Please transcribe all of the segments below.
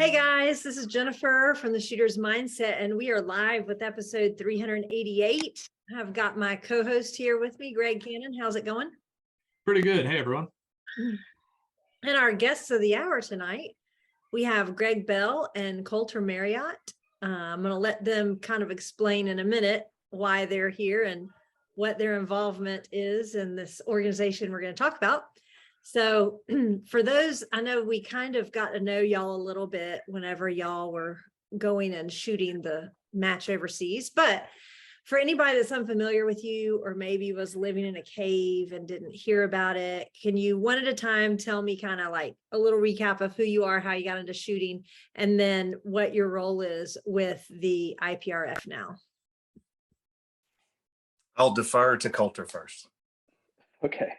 Hey guys, this is Jennifer from the Shooter's Mindset, and we are live with episode 388. I've got my co-host here with me, Greg Cannon. How's it going? Pretty good. Hey, everyone. And our guests of the hour tonight, we have Greg Bell and Coulter Mariott. I'm going to let them kind of explain in a minute why they're here and what their involvement is in this organization we're going to talk about. So for those, I know we kind of got to know y'all a little bit whenever y'all were going and shooting the match overseas, but for anybody that's unfamiliar with you or maybe was living in a cave and didn't hear about it, can you one at a time tell me kind of like a little recap of who you are, how you got into shooting, and then what your role is with the IPRF now? I'll defer to Coulter first. Okay,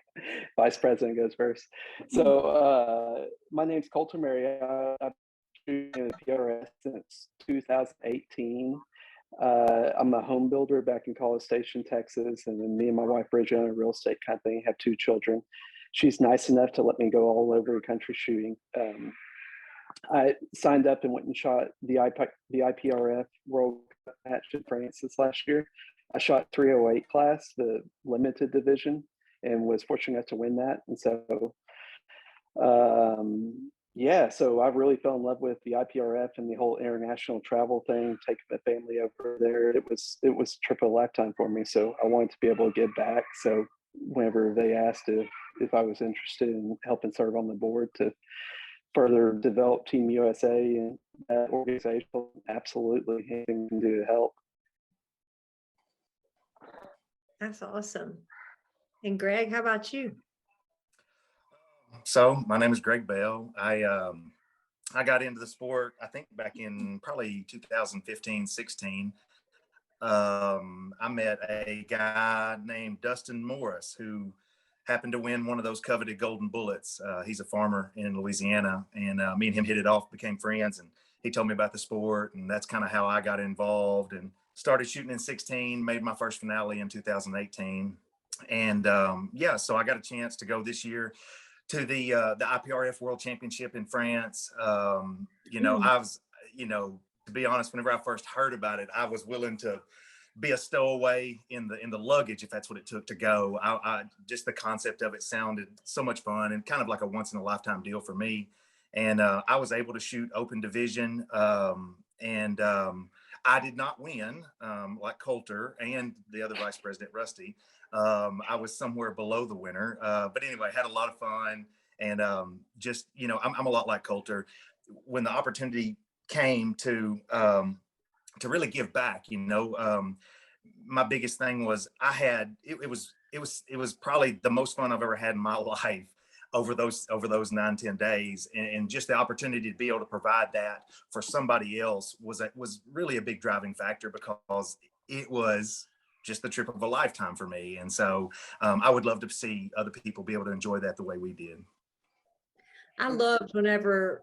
Vice President goes first. So my name's Coulter Mariott. I've been shooting the PRS since 2018. I'm a home builder back in College Station, Texas, and then me and my wife Bridget own a real estate company, have 2 children. She's nice enough to let me go all over the country shooting. I signed up and went and shot the IPRF World Cup match in France this last year. I shot 308 class, the limited division, and was fortunate enough to win that. And so, so I really fell in love with the IPRF and the whole international travel thing, taking the family over there. It was a trip of a lifetime for me. So I wanted to be able to give back. So whenever they asked if I was interested in helping serve on the board to further develop Team USA and that organization, absolutely anything we can do to help. That's awesome. And Greg, how about you? So my name is Greg Bell. I got into the sport, I think back in probably 2015-16. I met a guy named Dustin Morris who happened to win one of those coveted golden bullets. He's a farmer in Louisiana, and me and him hit it off, became friends, and he told me about the sport, and that's kind of how I got involved and started shooting in 16, made my first finale in 2018. And so I got a chance to go this year to the IPRF World Championship in France. I was, to be honest, whenever I first heard about it, I was willing to be a stowaway in the luggage if that's what it took to go. I just the concept of it sounded so much fun and kind of like a once in a lifetime deal for me. And I was able to shoot open division, and I did not win like Coulter and the other vice president, Rusty. I was somewhere below the winner, but anyway, had a lot of fun. And I'm a lot like Coulter. When the opportunity came to really give back, my biggest thing was it was probably the most fun I've ever had in my life over those 9-10 days, and just the opportunity to be able to provide that for somebody else was really a big driving factor, because it was just the trip of a lifetime for me. And so I would love to see other people be able to enjoy that the way we did. I loved whenever,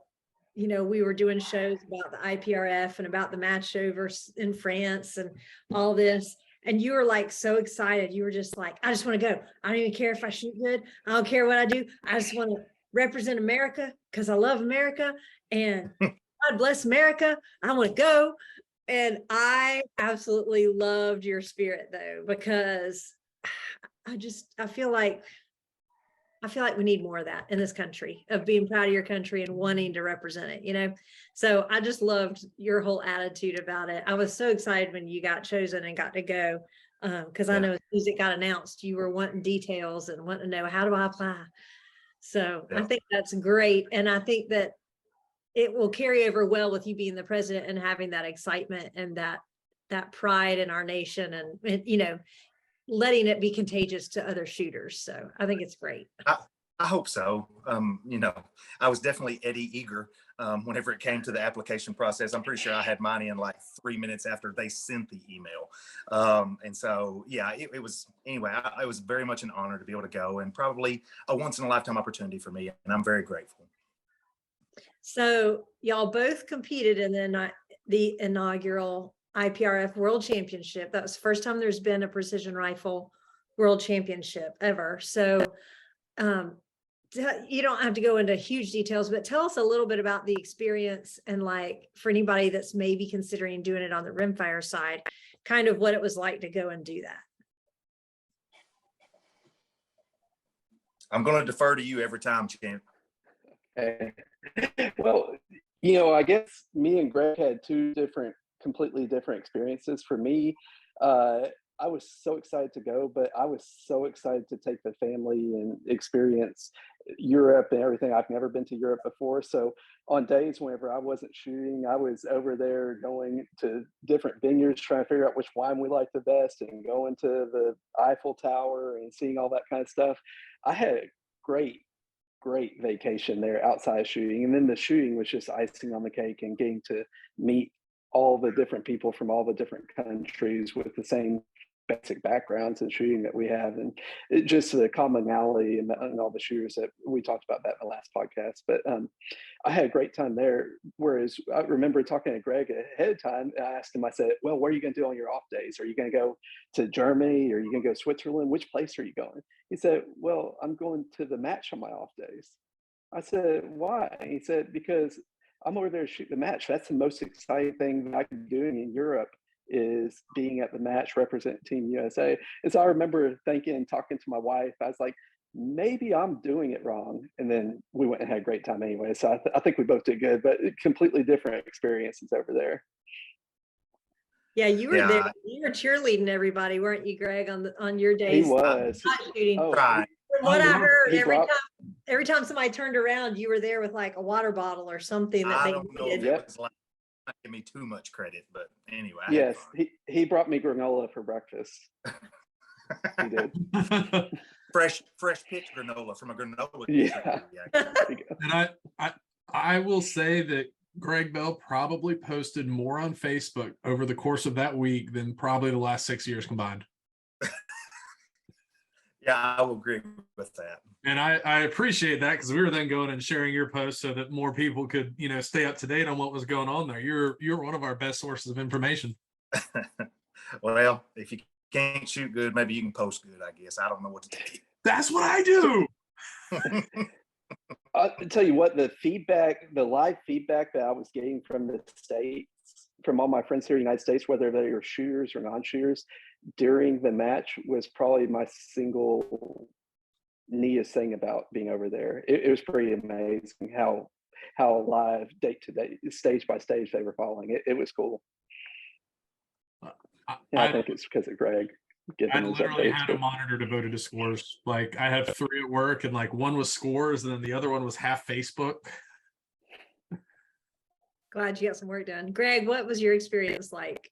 we were doing shows about the IPRF and about the match over in France and all this. And you were like so excited. You were just like, I just want to go. I don't even care if I shoot good. I don't care what I do. I just want to represent America because I love America. And God bless America. I want to go. And I absolutely loved your spirit, though, because I feel like we need more of that in this country, of being proud of your country and wanting to represent it, So I just loved your whole attitude about it. I was so excited when you got chosen and got to go, because I know as soon as it got announced, you were wanting details and wanting to know, how do I apply? So I think that's great. And I think that it will carry over well with you being the president and having that excitement and that pride in our nation and letting it be contagious to other shooters. So I think it's great. I hope so. I was definitely Eddie eager whenever it came to the application process. I'm pretty sure I had mine in like 3 minutes after they sent the email. And so, it was, anyway, it was very much an honor to be able to go, and probably a once in a lifetime opportunity for me. And I'm very grateful. So y'all both competed in the inaugural IPRF World Championship. That was the first time there's been a precision rifle World Championship ever. So you don't have to go into huge details, but tell us a little bit about the experience and like for anybody that's maybe considering doing it on the rimfire side, kind of what it was like to go and do that. I'm going to defer to you every time, Champ. Okay. Well, I guess me and Greg had two completely different experiences. For me, I was so excited to go, but I was so excited to take the family and experience Europe and everything. I've never been to Europe before. So on days whenever I wasn't shooting, I was over there going to different vineyards, trying to figure out which wine we liked the best and going to the Eiffel Tower and seeing all that kind of stuff. I had a great vacation there outside shooting. And then the shooting was just icing on the cake and getting to meet all the different people from all the different countries with the same basic backgrounds in shooting that we have, and just the commonality and all the shooters that we talked about that in the last podcast. But I had a great time there. Whereas I remember talking to Greg ahead of time, I asked him, I said, well, what are you going to do on your off days? Are you going to go to Germany? Or are you going to go to Switzerland? Which place are you going? He said, well, I'm going to the match on my off days. I said, why? He said, because I'm over there to shoot the match. That's the most exciting thing that I can be doing in Europe, is being at the match, representing Team USA. And so I remember talking to my wife, I was like, maybe I'm doing it wrong. And then we went and had a great time anyway. So I think we both did good, but completely different experiences over there. Yeah, you were there. You were cheerleading everybody, weren't you, Greg, on your days? He was. Shooting. Oh, Right. From what I heard, every time somebody turned around, you were there with like a water bottle or something that I they don't know needed. if it was like, not give me too much credit, but anyway. Yes, he brought me granola for breakfast. He did. fresh picked granola from a granola. Yeah. And I will say that Greg Bell probably posted more on Facebook over the course of that week than probably the last 6 years combined. Yeah, I will agree with that. And I appreciate that, because we were then going and sharing your post so that more people could, stay up to date on what was going on there. You're one of our best sources of information. Well, if you can't shoot good, maybe you can post good, I guess. I don't know what to tell you. That's what I do. I'll tell you what, the live feedback that I was getting from the States, from all my friends here in the United States, whether they were shooters or non-shooters, during the match was probably my single neatest thing about being over there. It was pretty amazing how live, day to day, stage by stage they were following. It was cool. I think it's because of Greg. I literally had a monitor devoted to scores. Like, I have 3 at work, and like one was scores, and then the other one was half Facebook. Glad you got some work done. Greg, what was your experience like?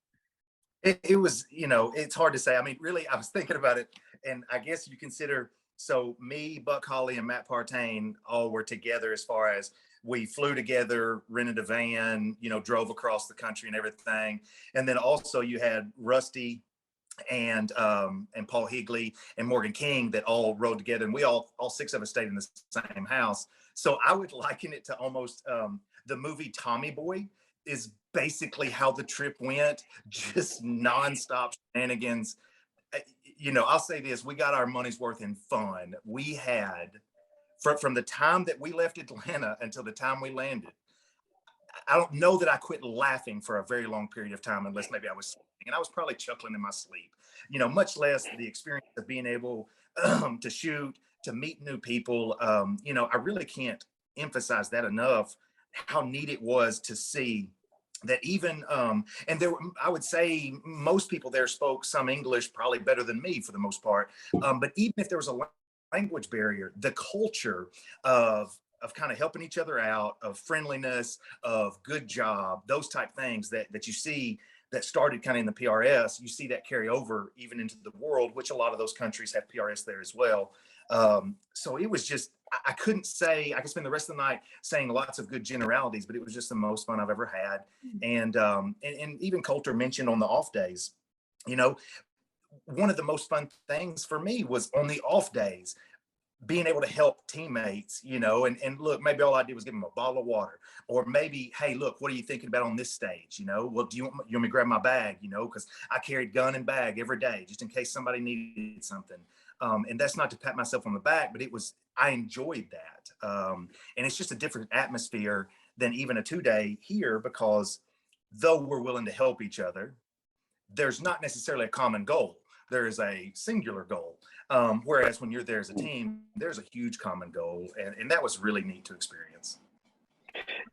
It was, it's hard to say. I mean, really, I was thinking about it, and I guess you consider, so me, Buck Hawley, and Matt Partain all were together as far as we flew together, rented a van, drove across the country and everything. And then also you had Rusty and Paul Higley and Morgan King that all rode together, and we all 6 of us stayed in the same house. So I would liken it to almost the movie Tommy Boy is basically how the trip went, just nonstop shenanigans. I'll say this, we got our money's worth in fun. We had, from the time that we left Atlanta until the time we landed, I don't know that I quit laughing for a very long period of time, unless maybe I was sleeping, and I was probably chuckling in my sleep, much less the experience of being able to shoot, to meet new people. I really can't emphasize that enough, how neat it was to see that even, and there were, I would say most people there spoke some English, probably better than me for the most part. But even if there was a language barrier, the culture of kind of helping each other out, of friendliness, of good job, those type things that you see that started kind of in the PRS, you see that carry over even into the world, which a lot of those countries have PRS there as well. So it was just, I couldn't say, I could spend the rest of the night saying lots of good generalities, but it was just the most fun I've ever had. And even Coulter mentioned on the off days, one of the most fun things for me was on the off days, being able to help teammates, and look, maybe all I did was give them a bottle of water, or maybe, hey, look, what are you thinking about on this stage? Well, do you want me to grab my bag? Because I carried gun and bag every day, just in case somebody needed something. And that's not to pat myself on the back, but I enjoyed that. And it's just a different atmosphere than even a 2-day here, because though we're willing to help each other, there's not necessarily a common goal. There is a singular goal. Whereas when you're there as a team, there's a huge common goal. And that was really neat to experience.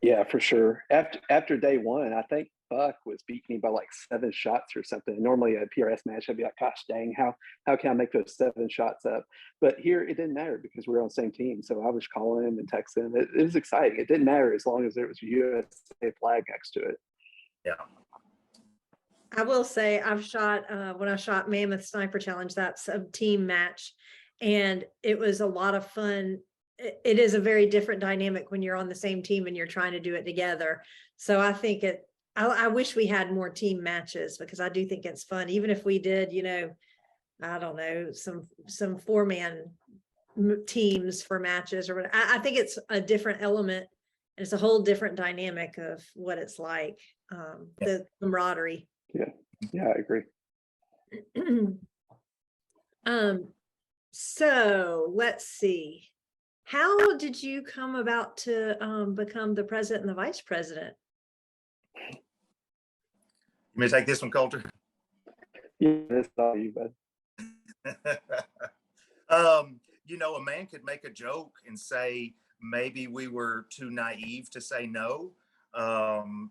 Yeah, for sure. After day one, I think Buck was beating me by like 7 shots or something. Normally a PRS match, I'd be like, gosh dang, how can I make those 7 shots up? But here it didn't matter because we were on the same team. So I was calling him and texting him. It was exciting. It didn't matter as long as there was a USA flag next to it. Yeah. I will say I've shot, when I shot Mammoth Sniper Challenge, that's a team match, and it was a lot of fun. It is a very different dynamic when you're on the same team and you're trying to do it together. So I think I wish we had more team matches, because I do think it's fun. Even if we did, you know, I don't know, some 4-man teams for matches or whatever. I think it's a different element, and it's a whole different dynamic of what it's like, the camaraderie. Yeah, I agree. So let's see. How did you come about to become the president and the vice president? You may take this one, Coulter. Yeah, that's all you, bud. You know, a man could make a joke and say maybe we were too naive to say no.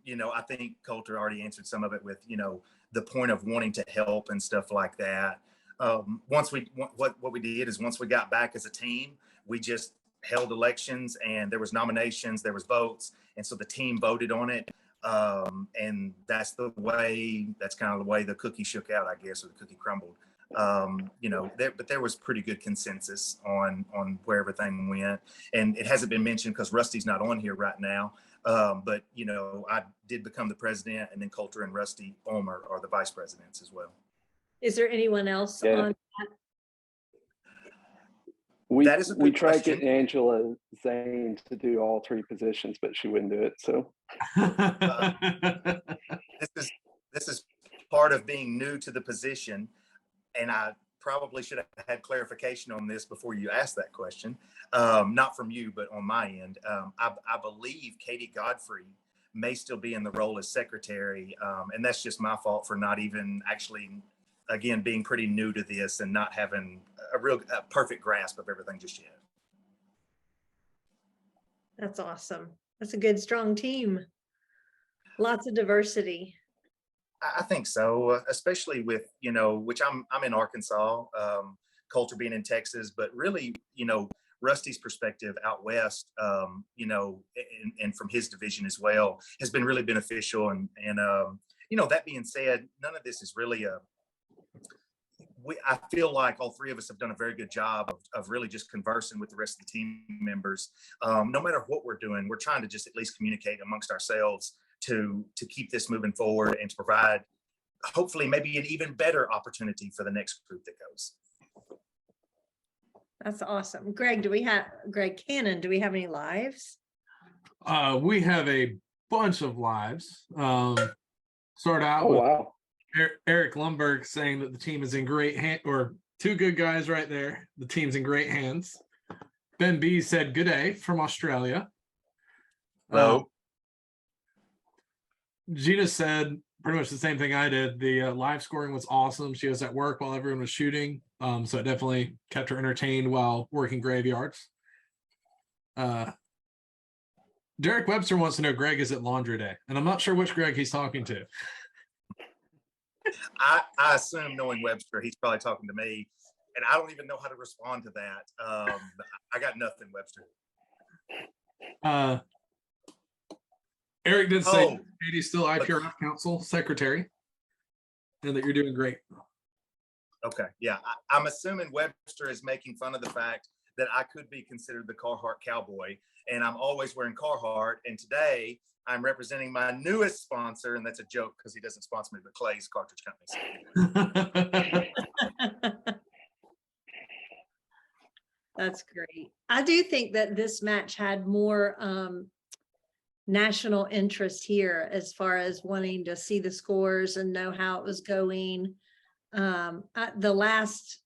You know, I think Coulter already answered some of it with, you know, the point of wanting to help and stuff like that. What we did is, once we got back as a team, we just held elections, and there was nominations, there was votes, and so the team voted on it. And that's kind of the way the cookie shook out, I guess, or the cookie crumbled. You know, but there was pretty good consensus on where everything went. And it hasn't been mentioned because Rusty's not on here right now. But, you know, I did become the president, and then Coulter and Rusty Ulmer are the vice presidents as well. Is there anyone else Yeah. on that? That is a good we tried question. getting Angela Zane to do all 3 positions, but she wouldn't do it. So This is part of being new to the position, and I probably should have had clarification on this before you asked that question. Not from you, but on my end. I believe Katie Godfrey may still be in the role as secretary, and that's just my fault for not even actually, again, being pretty new to this and not having a perfect grasp of everything just yet. That's awesome. That's a good, strong team. Lots of diversity. I think so, especially with, you know, which I'm in Arkansas, Coulter being in Texas, but really, you know, Rusty's perspective out west, you know, and from his division as well, has been really beneficial. And you know, that being said, none of this is really I feel like all 3 of us have done a very good job of really just conversing with the rest of the team members. No matter what we're doing, we're trying to just at least communicate amongst ourselves to keep this moving forward and to provide, hopefully, maybe an even better opportunity for the next group that goes. That's awesome. Greg Cannon, do we have any lives? We have a bunch of lives. Start out oh with wow. Eric Lumberg saying that the team is in great hands, or 2 good guys right there. The team's in great hands. Ben B said, "Good day" from Australia. Hello. Gina said pretty much the same thing I did. The live scoring was awesome. She was at work while everyone was shooting. So it definitely kept her entertained while working graveyards. Derek Webster wants to know, Greg is at laundry day, and I'm not sure which Greg he's talking to. I assume, knowing Webster, he's probably talking to me, and I don't even know how to respond to that. I got nothing, Webster. Eric did say Katie's still IPRF Council Secretary, and that you're doing great. Okay, yeah, I'm assuming Webster is making fun of the fact that I could be considered the Carhartt cowboy, and I'm always wearing Carhartt, and today I'm representing my newest sponsor, and that's a joke because he doesn't sponsor me, but Clay's Cartridge Company. That's great. I do think that this match had more national interest here, as far as wanting to see the scores and know how it was going. The last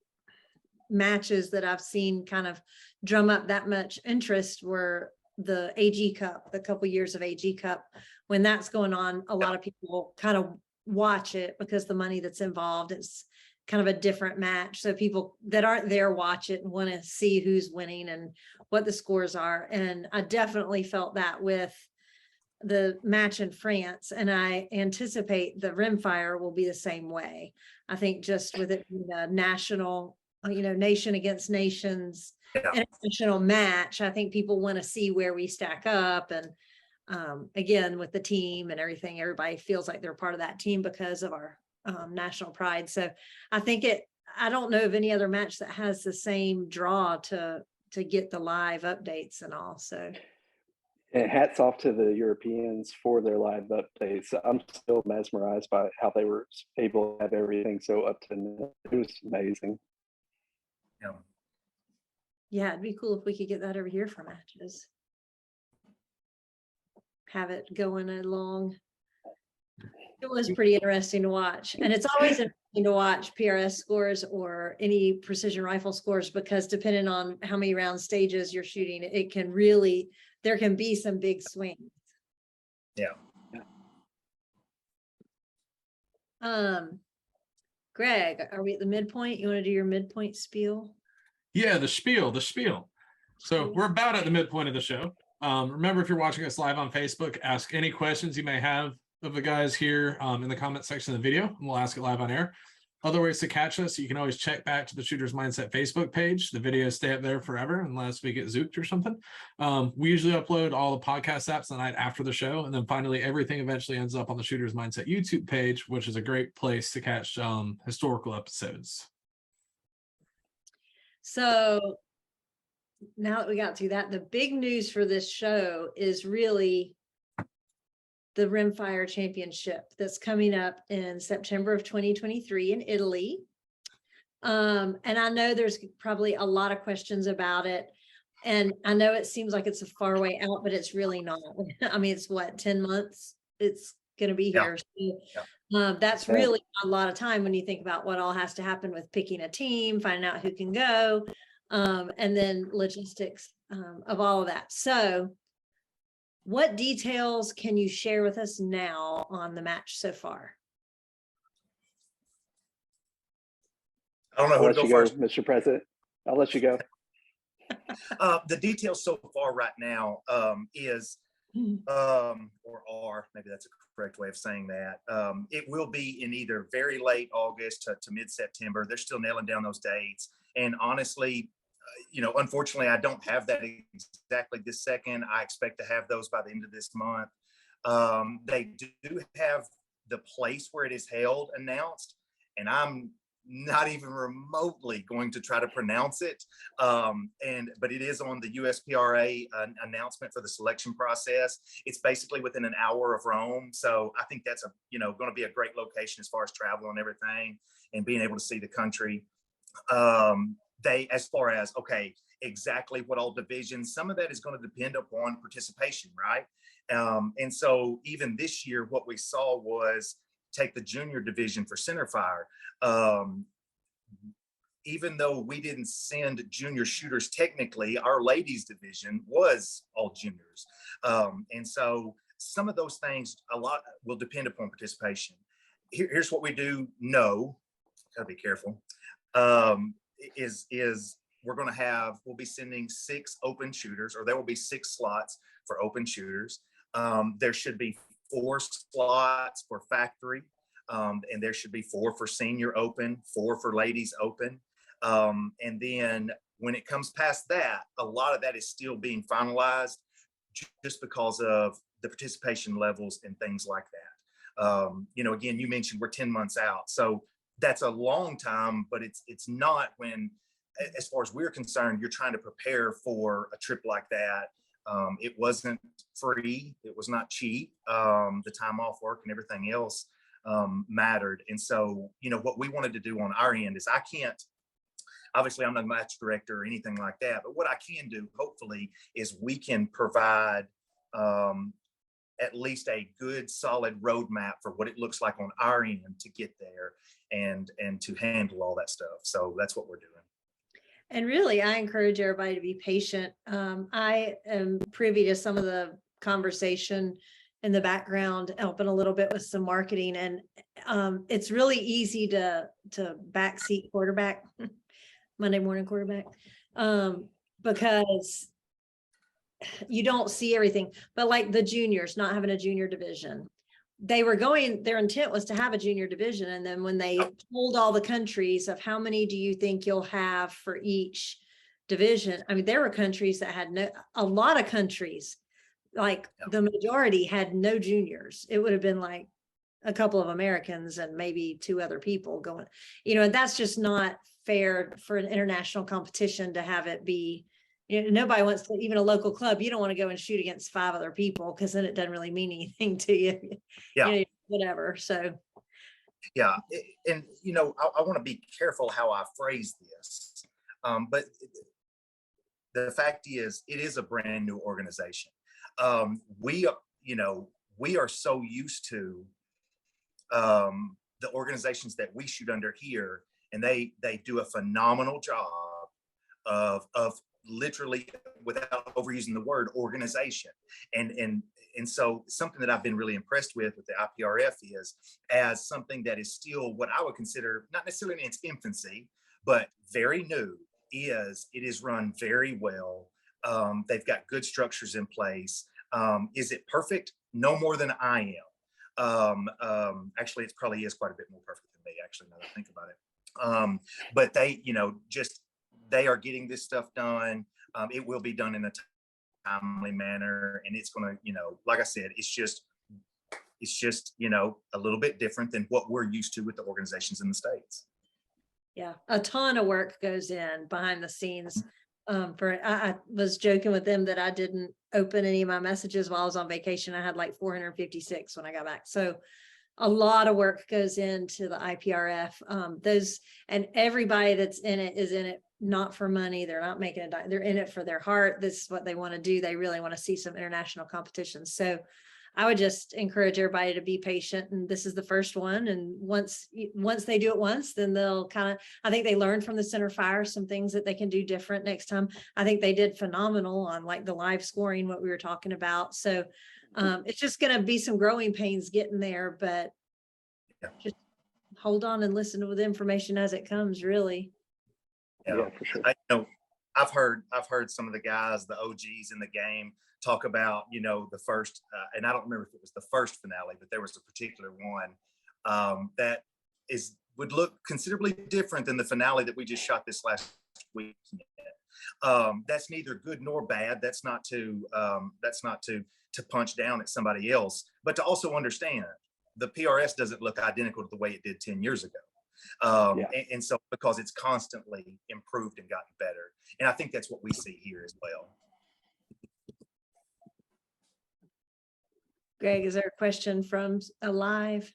matches that I've seen kind of drum up that much interest were the AG Cup, the couple years of AG Cup. When that's going on, a lot of people kind of watch it because the money that's involved is kind of a different match. So people that aren't there watch it and want to see who's winning and what the scores are. And I definitely felt that with the match in France, and I anticipate the rimfire will be the same way. I think just with it being a national, nation against nations, international match, I think people want to see where we stack up. And again, with the team and everybody feels like they're part of that team because of our national pride. So I think I don't know of any other match that has the same draw to get the live updates and all. So. And hats off to the Europeans for their live updates. I'm still mesmerized by how they were able to have everything so up to minute. It was amazing. Yeah, it'd be cool if we could get that over here for matches. Have it going along. It was pretty interesting to watch. And it's always interesting to watch PRS scores or any precision rifle scores, because depending on how many round stages you're shooting, there can be some big swings. Yeah. Greg, are we at the midpoint? You want to do your midpoint spiel? Yeah, the spiel. So we're about at the midpoint of the show. Remember, if you're watching us live on Facebook, ask any questions you may have of the guys here in the comment section of the video, and we'll ask it live on air. Other ways to catch us, you can always check back to the Shooter's Mindset Facebook page. The videos stay up there forever unless we get zooked or something. We usually upload all the podcast apps the night after the show. And then finally, everything eventually ends up on the Shooter's Mindset YouTube page, which is a great place to catch historical episodes. So now that we got through that, the big news for this show is really the Rimfire Championship that's coming up in September of 2023 in Italy. And I know there's probably a lot of questions about it. And I know it seems like it's a far way out, but it's really not. I mean, it's what, 10 months? It's going to be here. So, that's really a lot of time when you think about what all has to happen with picking a team, finding out who can go, and then logistics of all of that. So what details can you share with us now on the match so far? I don't know who to go first, Mr. President. I'll let you go. The details so far right now is, maybe that's a correct way of saying that. It will be in either very late August to mid-September. They're still nailing down those dates. And honestly, unfortunately, I don't have that exactly this second. I expect to have those by the end of this month. They do have the place where it is held announced, and I'm not even remotely going to try to pronounce it. But it is on the USPRA announcement for the selection process. It's basically within an hour of Rome. So I think that's going to be a great location as far as travel and everything and being able to see the country. As far as, exactly what all divisions, some of that is going to depend upon participation, right? And so even this year, what we saw was take the junior division for centerfire. Even though we didn't send junior shooters, technically, our ladies division was all juniors. And so some of those things, a lot will depend upon participation. Here's what we do know, gotta be careful, is we'll be sending 6 open shooters, or there will be 6 slots for open shooters. There should be 4 slots for factory, and there should be 4 for senior open, 4 for ladies open. And then when it comes past that, a lot of that is still being finalized just because of the participation levels and things like that. Again, you mentioned we're 10 months out. So that's a long time, but it's not when, as far as we're concerned, you're trying to prepare for a trip like that. It wasn't free. It was not cheap. The time off work and everything else mattered. And so, what we wanted to do on our end is obviously I'm not a match director or anything like that, but what I can do, hopefully, is we can provide at least a good, solid roadmap for what it looks like on our end to get there and to handle all that stuff. So that's what we're doing. And really, I encourage everybody to be patient. I am privy to some of the conversation in the background, helping a little bit with some marketing, and it's really easy to backseat quarterback, Monday morning quarterback, because you don't see everything. But like the juniors, not having a junior division, their intent was to have a junior division. And then when they told all the countries of how many do you think you'll have for each division, I mean, there were countries that had a lot of countries, like the majority had no juniors. It would have been like a couple of Americans and maybe 2 other people going, and that's just not fair for an international competition to have it be, nobody wants to, even a local club, you don't want to go and shoot against 5 other people, because then it doesn't really mean anything to you. Yeah. Whatever. So. Yeah. And, I want to be careful how I phrase this. But the fact is, it is a brand new organization. We are so used to the organizations that we shoot under here, and they do a phenomenal job of literally, without overusing the word, organization. And so something that I've been really impressed with the IPRF is, as something that is still what I would consider not necessarily in its infancy, but very new, it is run very well. They've got good structures in place. Is it perfect? No more than I am. Actually, it probably is quite a bit more perfect than me, actually, now that I think about it. But they are getting this stuff done. It will be done in a timely manner, and it's going to, like I said, it's just a little bit different than what we're used to with the organizations in the States. Yeah, a ton of work goes in behind the scenes. I was joking with them that I didn't open any of my messages while I was on vacation. I had like 456 when I got back. So a lot of work goes into the IPRF. And everybody that's in it is in it not for money. They're not making a dime. They're in it for their heart. This is what they want to do. They really want to see some international competitions. So I would just encourage everybody to be patient. And this is the first one. And once they do it once, then they'll I think they learned from the center fire some things that they can do different next time. I think they did phenomenal on like the live scoring, what we were talking about. So it's just going to be some growing pains getting there, but just hold on and listen to the information as it comes, really. Yeah, for sure. I've heard some of the guys, the OGs in the game, talk about, the first, and I don't remember if it was the first finale, but there was a particular one that would look considerably different than the finale that we just shot this last week. That's neither good nor bad. That's not to punch down at somebody else, but to also understand the PRS doesn't look identical to the way it did 10 years ago. And so, because it's constantly improved and gotten better. And I think that's what we see here as well. Greg, is there a question from live?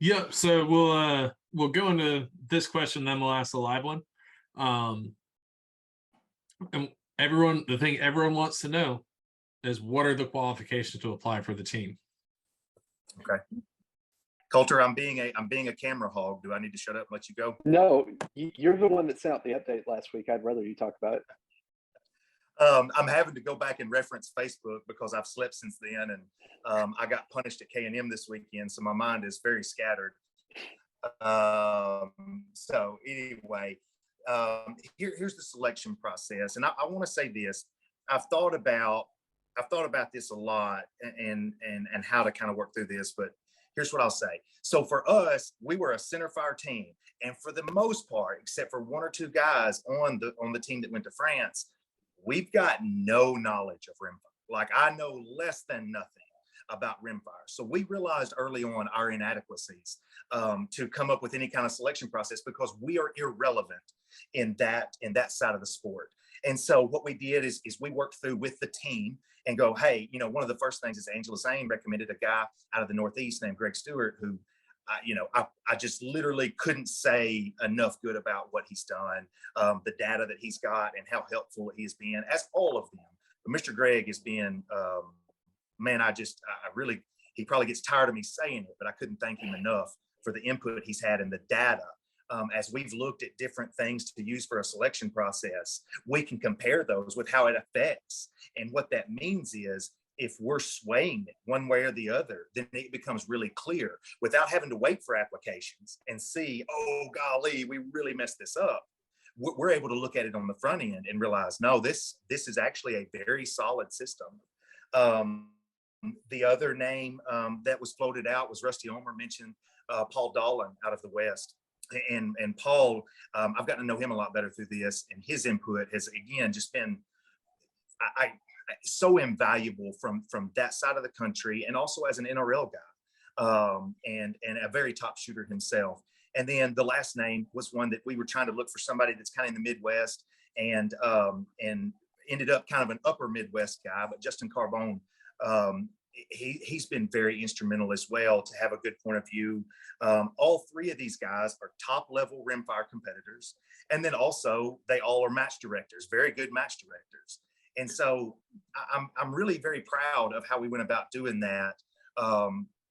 Yep. So we'll go into this question, then we'll ask the live one. And the thing everyone wants to know is, what are the qualifications to apply for the team? Okay. Coulter, I'm being a camera hog. Do I need to shut up and let you go? No, you're the one that sent out the update last week. I'd rather you talk about it. I'm having to go back and reference Facebook because I've slept since then, and I got punished at K&M this weekend, so my mind is very scattered. So anyway, here's the selection process, and I want to say this: I've thought about this a lot, and how to kind of work through this, but here's what I'll say. So for us, we were a center fire team, and for the most part, except for 1 or 2 guys on the team that went to France, we've got no knowledge of rimfire. Like, I know less than nothing about rimfire. So we realized early on our inadequacies to come up with any kind of selection process, because we are irrelevant in that side of the sport. And so what we did is we worked through with the team and go, hey, one of the first things is Angela Zane recommended a guy out of the Northeast named Greg Stewart, who, I just literally couldn't say enough good about what he's done, the data that he's got, and how helpful he has been, as all of them. But Mr. Greg has been, man, he probably gets tired of me saying it, but I couldn't thank him enough for the input he's had and the data as we've looked at different things to use for a selection process, we can compare those with how it affects. And what that means is, if we're swaying it one way or the other, then it becomes really clear without having to wait for applications and see, oh, golly, we really messed this up. We're able to look at it on the front end and realize, no, this is actually a very solid system. The other name that was floated out was Rusty Ulmer mentioned Paul Dolan out of the West. And Paul, I've gotten to know him a lot better through this, and his input has, again, just been so invaluable from that side of the country, and also as an NRL guy, and a very top shooter himself. And then the last name was one that we were trying to look for somebody that's kind of in the Midwest, and ended up kind of an upper Midwest guy, but Justin Carbone, he's been very instrumental as well to have a good point of view. All three of these guys are top level rimfire competitors. And then also they all are match directors, very good match directors. And so I'm really very proud of how we went about doing that,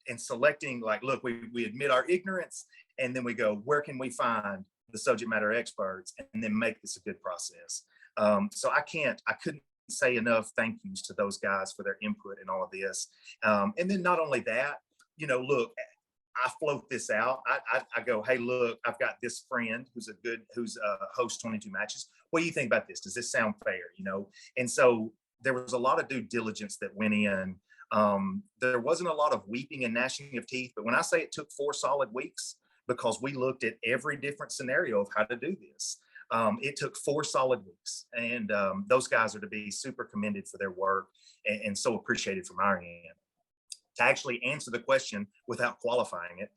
and selecting, like, look, we admit our ignorance, and then we go, where can we find the subject matter experts, and then make this a good process. So I couldn't say enough thank yous to those guys for their input in all of this. And then not only that, look, I float this out. I go, hey, look, I've got this friend who's hosts 22 matches. What do you think about this? Does this sound fair? And so there was a lot of due diligence that went in. There wasn't a lot of weeping and gnashing of teeth, but when I say it took 4 solid weeks, because we looked at every different scenario of how to do this. It took 4 solid weeks, and those guys are to be super commended for their work, and so appreciated from our end. To actually answer the question without qualifying it,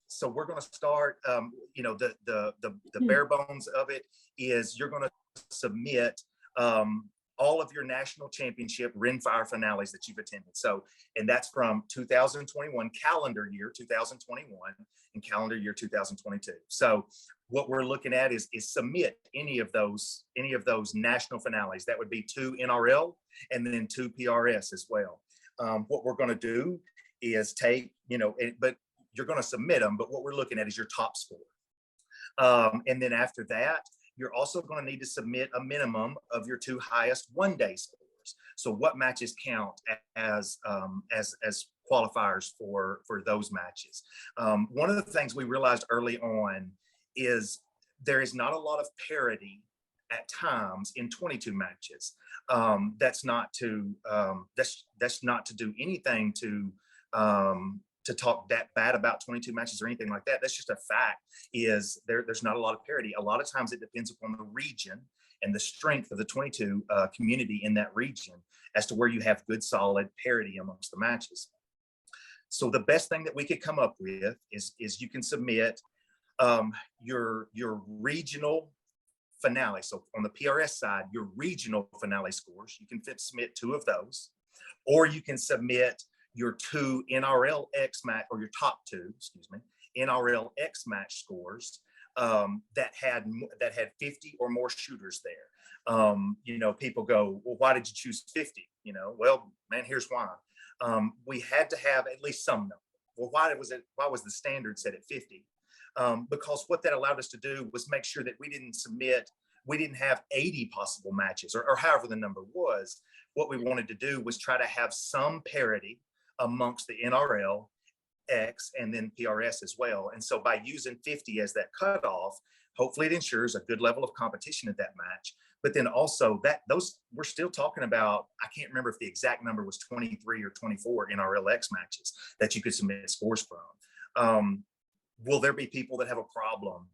so we're going to start. The bare bones of it is you're going to submit all of your national championship rimfire finales that you've attended. So, and that's from 2021 calendar year 2021 and calendar year 2022. So what we're looking at is submit any of those national finales. That would be 2 NRL and then 2 PRS as well. What we're going to do is take, but you're going to submit them, but what we're looking at is your top score. And then after that, you're also going to need to submit a minimum of your 2 highest one-day scores. So what matches count as qualifiers for those matches? One of the things we realized early on is there is not a lot of parity at times in 22 matches. That's not to do anything to talk that bad about 22 matches or anything like that. That's just a fact. Is there's not a lot of parity. A lot of times it depends upon the region and the strength of the 22 community in that region as to where you have good solid parity amongst the matches. So the best thing that we could come up with is you can submit your regional finale. So on the PRS side, your regional finale scores, you can submit 2 of those, or you can submit your 2 NRL X match, or your top 2, NRL X match scores that had 50 or more shooters there. People go, well, why did you choose 50? Well, man, here's why. We had to have at least some number. Well, why was the standard set at 50? Because what that allowed us to do was make sure that we didn't have 80 possible matches, or however the number was. What we wanted to do was try to have some parity amongst the NRL, X, and then PRS as well. And so by using 50 as that cutoff, hopefully it ensures a good level of competition at that match. But then also we're still talking about, I can't remember if the exact number was 23 or 24 NRL X matches that you could submit scores from. Will there be people that have a problem,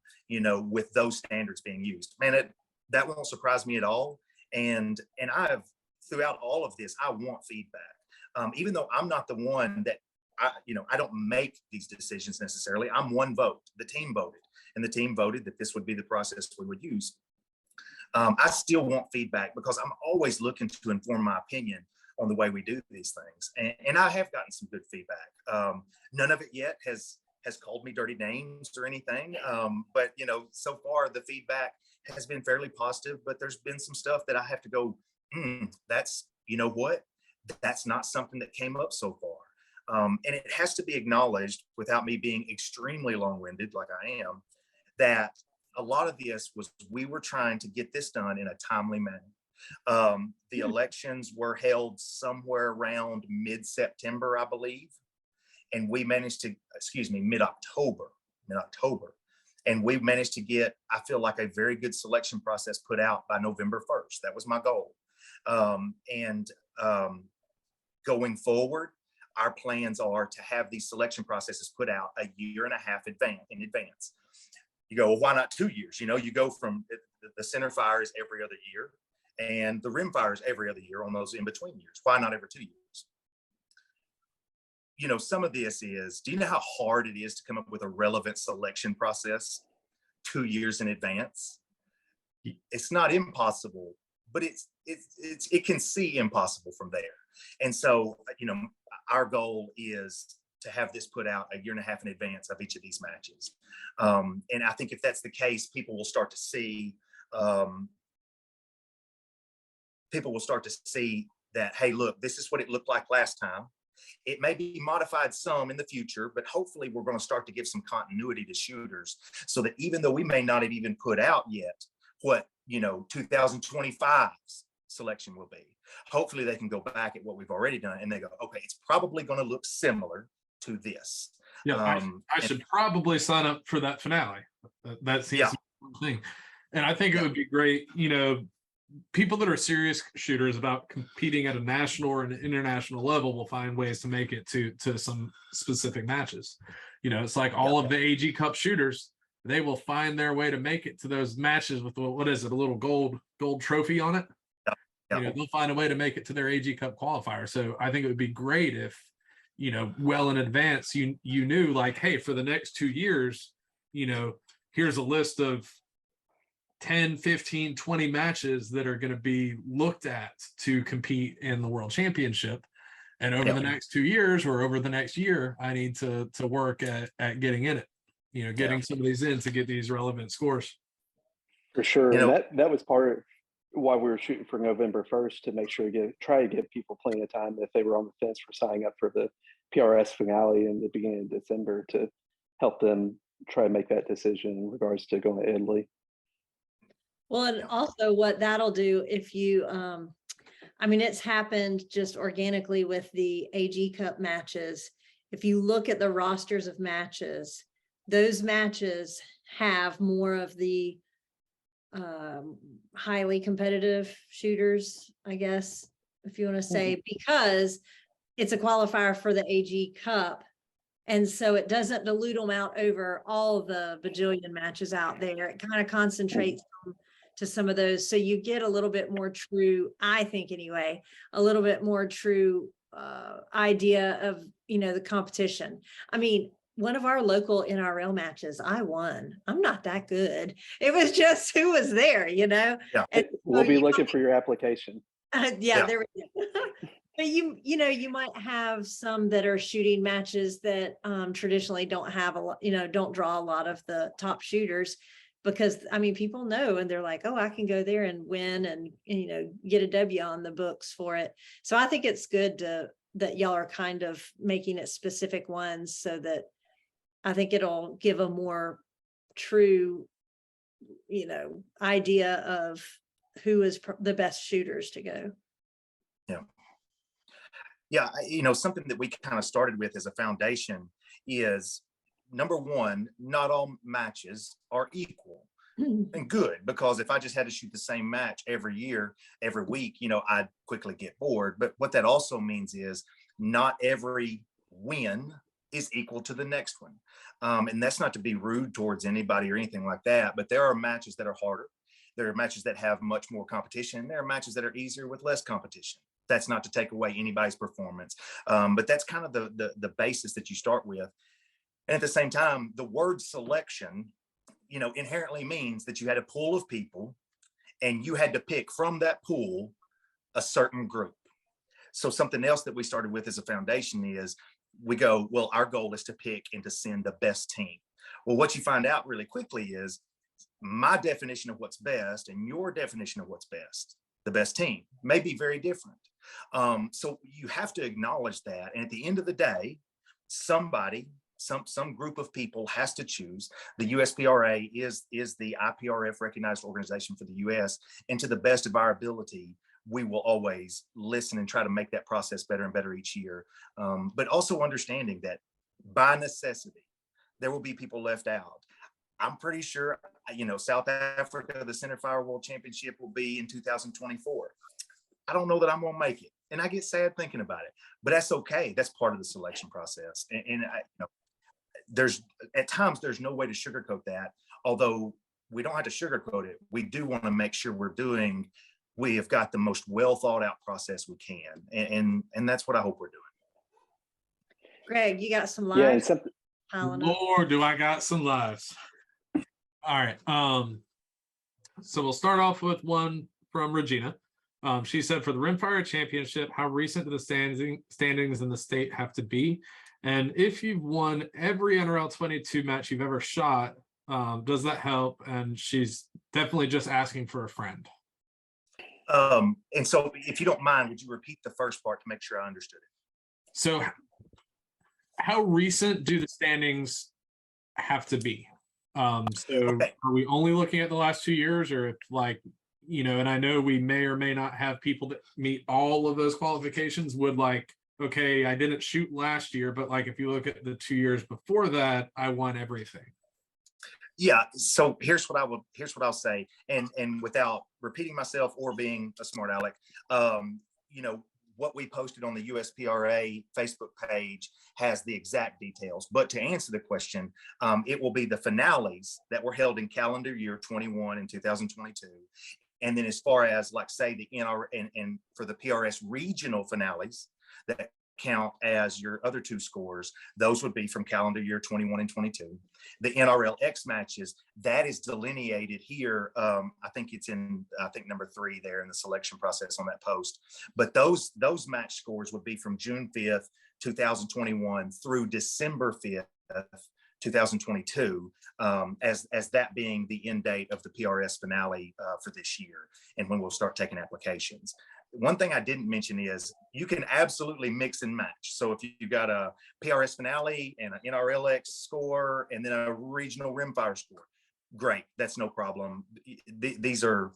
with those standards being used? Man, that won't surprise me at all. And throughout all of this, I want feedback. Even though I'm not the one that I don't make these decisions necessarily. I'm one vote. The team voted, and the team voted that this would be the process we would use. I still want feedback because I'm always looking to inform my opinion on the way we do these things. And I have gotten some good feedback. None of it yet has called me dirty names or anything. But so far the feedback has been fairly positive, but there's been some stuff that I have to go, that's not something that came up so far. And it has to be acknowledged, without me being extremely long-winded like I am, that a lot of this was, we were trying to get this done in a timely manner. The elections were held somewhere around mid-September, I believe. And we managed to, mid-October. And we managed to get, I feel like, a very good selection process put out by November 1st. That was my goal. Going forward, our plans are to have these selection processes put out a year and a half in advance. You go, well, why not 2 years? You know, you go from the center fires every other year and the rim fires every other year on those in between years. Why not every 2 years? You know, some of this is, do you know how hard it is to come up with a relevant selection process 2 years in advance? It's not impossible, but it can see impossible from there. And so, you know, our goal is to have this put out a year and a half in advance of each of these matches. And I think if that's the case, people will start to see that, hey, look, this is what it looked like last time. It may be modified some in the future, but hopefully we're going to start to give some continuity to shooters, so that even though we may not have even put out yet what, you know, 2025's selection will be, hopefully they can go back at what we've already done and they go, okay, it's probably going to look similar to this. Yeah, I should probably sign up for that finale. That seems the thing. And I think it would be great, you know, people that are serious shooters about competing at a national or an international level will find ways to make it to some specific matches. You know, it's like all of the AG Cup shooters, they will find their way to make it to those matches with, what is it, a little gold trophy on it. You know, they'll find a way to make it to their AG Cup qualifier. So I think it would be great if, you know, well in advance, you knew, like, hey, for the next 2 years, you know, here's a list of 10, 15, 20 matches that are going to be looked at to compete in the world championship. And over the next 2 years, or over the next year, I need to work at getting in it, you know, getting some of these in to get these relevant scores. For sure. You know, And that was part of why we were shooting for November 1st, to make sure try to give people plenty of time if they were on the fence for signing up for the PRS finale in the beginning of December, to help them try to make that decision in regards to going to Italy. Well, and also what that'll do, if you, I mean, it's happened just organically with the AG Cup matches. If you look at the rosters of matches, those matches have more of the highly competitive shooters, I guess, if you want to say, because it's a qualifier for the AG Cup. And so it doesn't dilute them out over all the bajillion matches out there. It kind of concentrates to some of those. So you get a little bit more true, I think anyway, a little bit more true idea of, you know, the competition. I mean, one of our local NRL matches, I won. I'm not that good. It was just who was there, you know? And we'll be looking for your application. There we go. But you know, you might have some that are shooting matches that traditionally don't have a lot, you know, don't draw a lot of the top shooters, because I mean, people know, and they're like, oh, I can go there and win and you know, get a W on the books for it. So I think it's good that y'all are kind of making it specific ones, so that I think it'll give a more true, you know, idea of who is the best shooters to go. Yeah, you know, something that we kind of started with as a foundation is, number one, not all matches are equal. And good, because if I just had to shoot the same match every year, every week, you know, I'd quickly get bored. But what that also means is not every win is equal to the next one. And that's not to be rude towards anybody or anything like that, but there are matches that are harder. There are matches that have much more competition. There are matches that are easier with less competition. That's not to take away anybody's performance. But that's kind of the basis that you start with. And at the same time, the word selection, you know, inherently means that you had a pool of people and you had to pick from that pool a certain group. So something else that we started with as a foundation is, we go, well, our goal is to pick and to send the best team. Well, what you find out really quickly is my definition of what's best and your definition of what's best, the best team, may be very different. So you have to acknowledge that. And at the end of the day, somebody, some group of people has to choose. The USPRA is the IPRF recognized organization for the US. And to the best of our ability, we will always listen and try to make that process better and better each year. But also understanding that by necessity, there will be people left out. I'm pretty sure, South Africa, the Center Fire World Championship will be in 2024. I don't know that I'm gonna make it. And I get sad thinking about it, but that's okay. That's part of the selection process. And there's at times there's no way to sugarcoat that. Although we don't have to sugarcoat it, we do want to make sure we have got the most well thought out process we can. And that's what I hope we're doing. Greg, you got some Yeah, and lives? something. Piling up. Lord, do I got some lives. All right. So we'll start off with one from Regina. She said, for the Rimfire Championship, how recent do the standings in the state have to be? And if you've won every NRL 22 match you've ever shot, does that help? And she's definitely just asking for a friend. And so if you don't mind, would you repeat the first part to make sure I understood it? So how recent do the standings have to be? Okay. Are we only looking at the last 2 years, or if and I know we may or may not have people that meet all of those qualifications, would okay, I didn't shoot last year, but if you look at the 2 years before that, I won everything. Yeah. So here's what I'll say. And without repeating myself or being a smart aleck, what we posted on the USPRA Facebook page has the exact details. But to answer the question, it will be the finales that were held in calendar year 21 and 2022. And then as far as say the NR and for the PRS regional finales that count as your other two scores, those would be from calendar year 21 and 22. The NRLX matches, that is delineated here. I think it's number 3 there in the selection process on that post. But those match scores would be from June 5th, 2021 through December 5th, 2022, as that being the end date of the PRS finale for this year, and when we'll start taking applications. One thing I didn't mention is you can absolutely mix and match. So if you've got a PRS finale and an NRLX score and then a regional rimfire score, great, that's no problem. These are,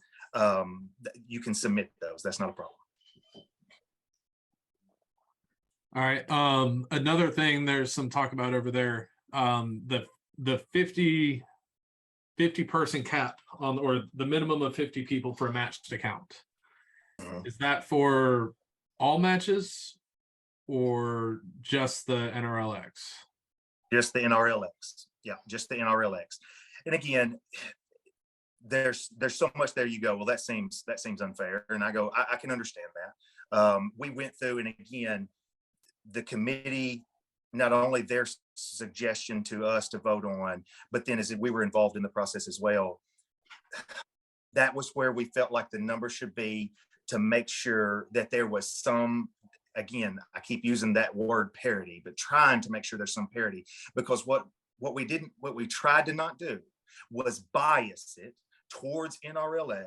you can submit those. That's not a problem. All right. Another thing there's some talk about over there, the 50 person cap or the minimum of 50 people for a match to count. Is that for all matches or just the NRLX? Just the NRLX. Yeah, just the NRLX. And again, there's so much there. You go, well, that seems unfair. And I go, I can understand that. We went through, and again, the committee, not only their suggestion to us to vote on, but then as we were involved in the process as well, that was where we felt like the number should be, to make sure that there was some, again, I keep using that word parity, but trying to make sure there's some parity, because what we tried to not do was bias it towards NRLX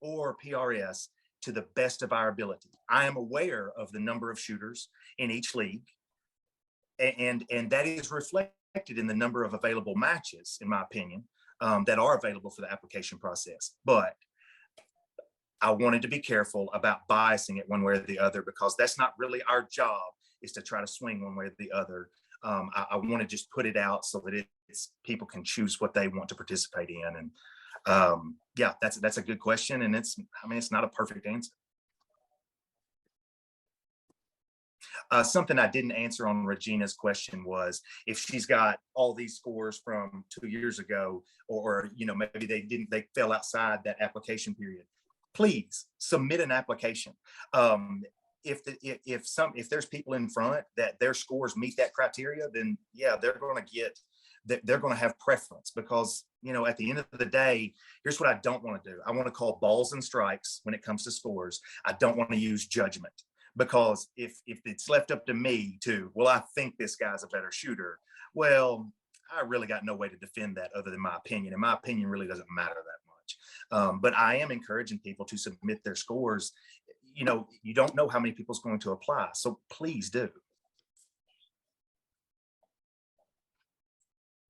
or PRS to the best of our ability. I am aware of the number of shooters in each league, and that is reflected in the number of available matches, in my opinion, that are available for the application process. But I wanted to be careful about biasing it one way or the other, because that's not really our job, is to try to swing one way or the other. I want to just put it out so that people can choose what they want to participate in. And yeah, that's a good question. And it's not a perfect answer. Something I didn't answer on Regina's question was if she's got all these scores from 2 years ago, or maybe they fell outside that application period. Please submit an application. If there's people in front that their scores meet that criteria, then yeah, they're going to have preference, because at the end of the day, here's what I don't want to do. I want to call balls and strikes when it comes to scores. I don't want to use judgment, because if it's left up to me well, I think this guy's a better shooter, well, I really got no way to defend that other than my opinion, and my opinion really doesn't matter that much. But I am encouraging people to submit their scores. you don't know how many people's going to apply. So please do.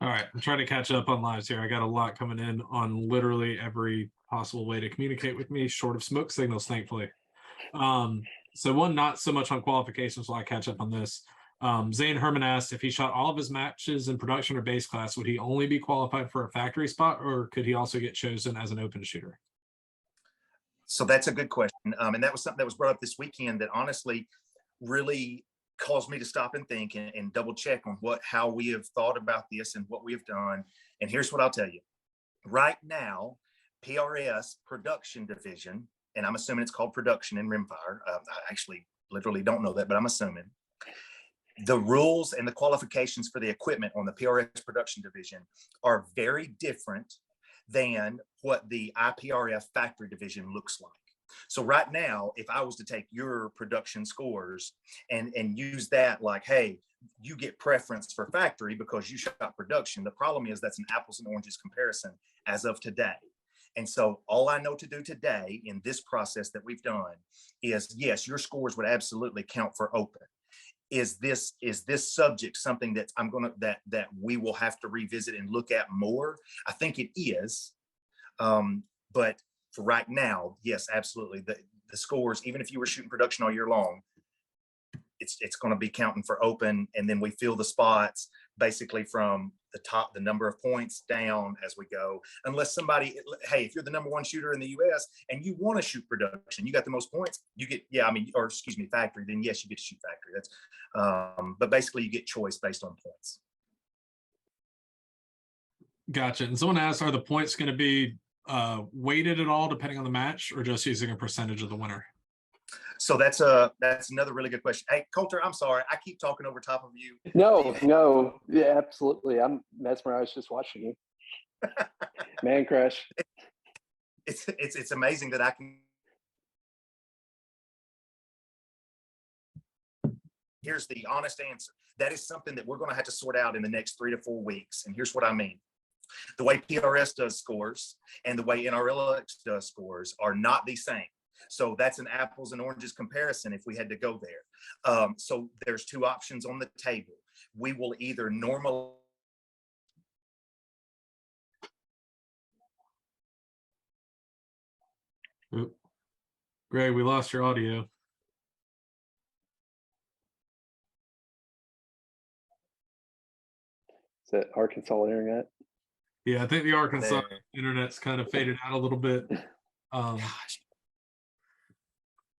All right, I'm trying to catch up on lives here. I got a lot coming in on literally every possible way to communicate with me, short of smoke signals, thankfully. So one, not so much on qualifications while I catch up on this. Zane Herman asked if he shot all of his matches in production or base class, would he only be qualified for a factory spot, or could he also get chosen as an open shooter? So that's a good question. And that was something that was brought up this weekend that honestly really caused me to stop and think and double check on how we have thought about this and what we have done. And here's what I'll tell you. Right now, PRS production division, and I'm assuming it's called production in rimfire. I actually literally don't know that, but I'm assuming the rules and the qualifications for the equipment on the PRS production division are very different than what the IPRF factory division looks like. So right now, if I was to take your production scores and use that like, hey, you get preference for factory because you shot production, the problem is that's an apples and oranges comparison as of today. And so all I know to do today in this process that we've done is, yes, your scores would absolutely count for open. Is this subject something that that we will have to revisit and look at more? I think it is. But for right now, yes, absolutely. The scores, even if you were shooting production all year long, it's going to be counting for open, and then we fill the spots basically from the number of points down as we go. Unless somebody, hey, if you're the #1 shooter in the US and you want to shoot production, you got the most points, you get, factory, then yes, you get to shoot factory. That's, but basically you get choice based on points. Gotcha. And someone asked, are the points going to be weighted at all depending on the match, or just using a percentage of the winner? So that's another really good question. Hey, Coulter, I'm sorry, I keep talking over top of you. No, yeah, absolutely. I'm mesmerized just watching you. Man crush. It's amazing that I can. Here's the honest answer. That is something that we're going to have to sort out in the next 3 to 4 weeks. And here's what I mean. The way PRS does scores and the way NRLX does scores are not the same. So that's an apples and oranges comparison if we had to go there. So there's 2 options on the table. We will either normalize. Oop. Greg, we lost your audio. Is that Arkansas internet? Yeah, I think the Arkansas internet's kind of faded out a little bit. Gosh.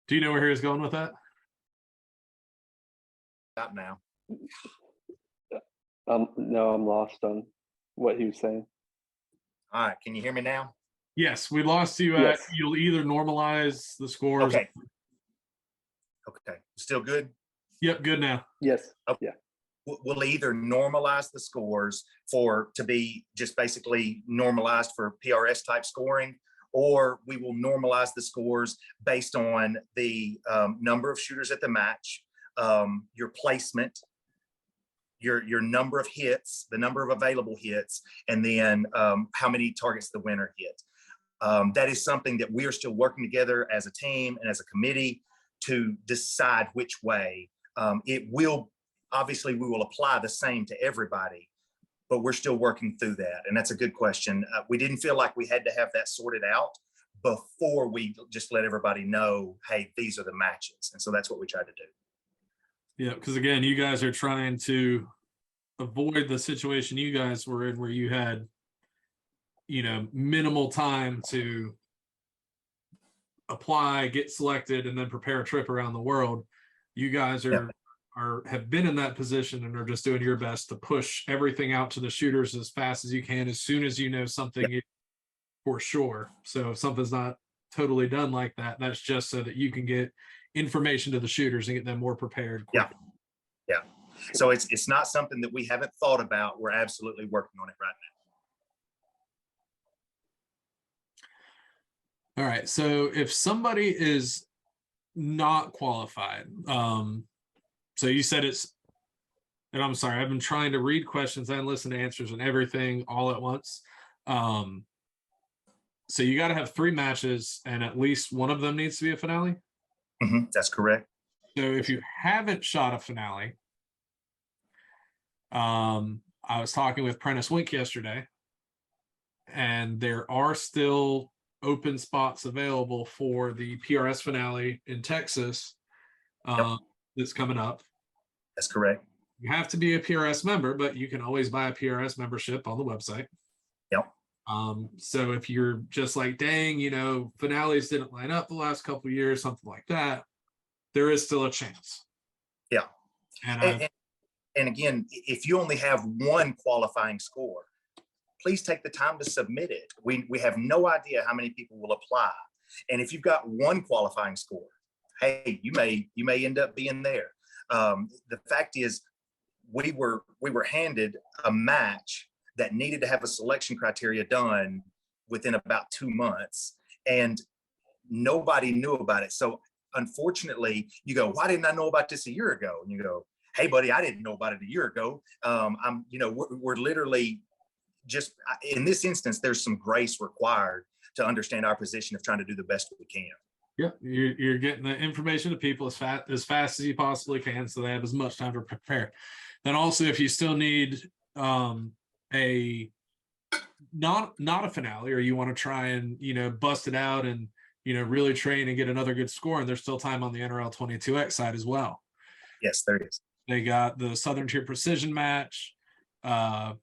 Do you know where he was going with that? Not now. No, I'm lost on what he was saying. All right, can you hear me now? Yes, we lost you Yes. at, you'll either normalize the scores. Okay. Still good? Yep, good now. Yes. Okay. Yeah. We'll either normalize the scores to be just basically normalized for PRS type scoring, or we will normalize the scores based on the number of shooters at the match, your placement, your number of hits, the number of available hits, and then how many targets the winner hit. That is something that we are still working together as a team and as a committee to decide which way. Obviously, we will apply the same to everybody, but we're still working through that. And that's a good question. We didn't feel like we had to have that sorted out before we just let everybody know, hey, these are the matches. And so that's what we tried to do. Yeah, because again, you guys are trying to avoid the situation you guys were in where you had, minimal time to apply, get selected, and then prepare a trip around the world. You guys have been in that position and are just doing your best to push everything out to the shooters as fast as you can, as soon as you know something is for sure. So if something's not totally done like that, that's just so that you can get information to the shooters and get them more prepared quickly. Yeah. So it's not something that we haven't thought about. We're absolutely working on it right now. All right. So if somebody is not qualified, so you said and I'm sorry, I've been trying to read questions and listen to answers and everything all at once. So you got to have 3 matches and at least one of them needs to be a finale? That's correct. So if you haven't shot a finale, I was talking with Prentice Wink yesterday, and there are still open spots available for the PRS finale in Texas that's coming up. That's correct. You have to be a PRS member, but you can always buy a PRS membership on the website. Yep. So if you're just like, dang, finales didn't line up the last couple of years, something like that, there is still a chance. Yeah. And again, if you only have one qualifying score, please take the time to submit it. We have no idea how many people will apply. And if you've got one qualifying score, hey, you may end up being there. The fact is, we were handed a match that needed to have a selection criteria done within about 2 months, and nobody knew about it. So unfortunately, you go, why didn't I know about this a year ago? And you go, hey buddy, I didn't know about it a year ago. We're literally just, in this instance, there's some grace required to understand our position of trying to do the best we can. Yeah, you're getting the information to people as fast as you possibly can, so they have as much time to prepare. Then also, if you still need a not a finale, or you want to try and bust it out and really train and get another good score, and there's still time on the NRL 22X side as well. Yes, there is. They got the Southern Tier Precision match, the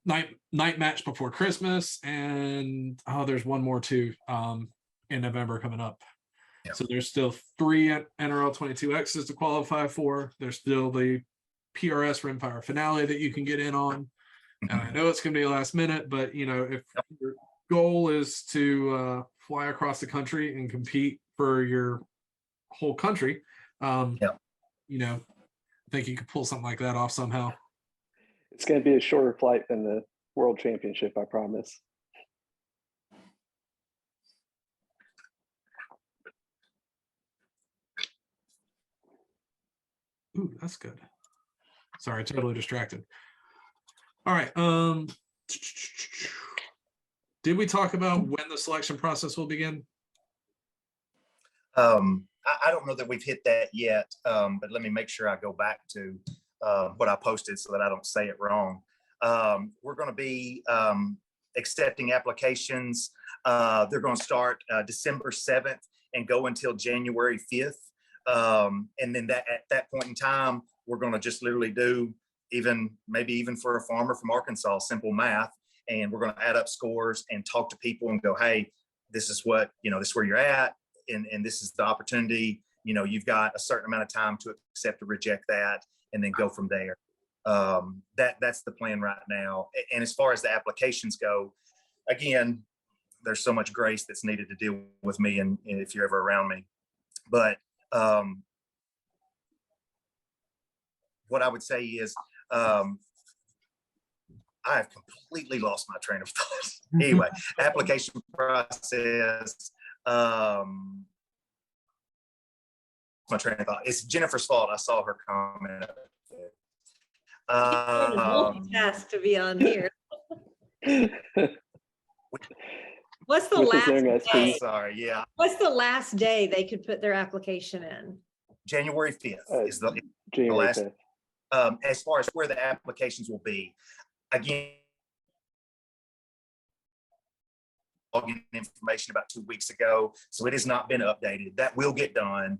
night match before Christmas, and there's one more too in November coming up. Yeah. So there's still 3 NRL 22Xs to qualify for. There's still the PRS Rimfire finale that you can get in on. And I know it's going to be last minute, but if your goal is to fly across the country and compete for your whole country, I think you could pull something like that off somehow. It's going to be a shorter flight than the World Championship, I promise. Ooh, that's good. Sorry, totally distracted. All right. Did we talk about when the selection process will begin? I don't know that we've hit that yet, but let me make sure I go back to what I posted so that I don't say it wrong. We're going to be accepting applications. They're going to start December 7th and go until January 5th. And then at that point in time, we're going to just literally do maybe even for a farmer from Arkansas, simple math. And we're going to add up scores and talk to people and go, hey, this is what, this is where you're at. And this is the opportunity. You've got a certain amount of time to accept or reject that, and then go from there. That's the plan right now. And as far as the applications go, again, there's so much grace that's needed to deal with me and if you're ever around me. But what I would say is I have completely lost my train of thought. Anyway, application process. My train of thought. It's Jennifer's fault. I saw her comment. Task to be on here. What's the last day? Sorry, yeah. What's the last day they could put their application in? January 5th is the January last. 5th. As far as where the applications will be, again, login information about 2 weeks ago, so it has not been updated. That will get done.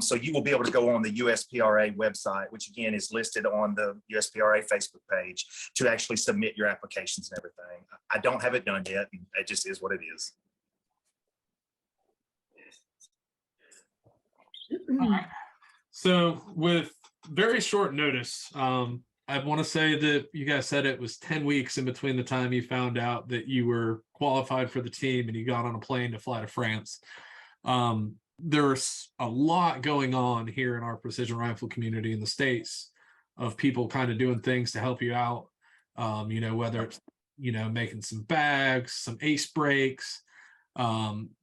So you will be able to go on the USPRA website, which again is listed on the USPRA Facebook page, to actually submit your applications and everything. I don't have it done yet, and it just is what it is. All right. So with very short notice, I want to say that you guys said it was 10 weeks in between the time you found out that you were qualified for the team and you got on a plane to fly to France. There's a lot going on here in our precision rifle community in the States of people kind of doing things to help you out. Whether it's, making some bags, some ace breaks,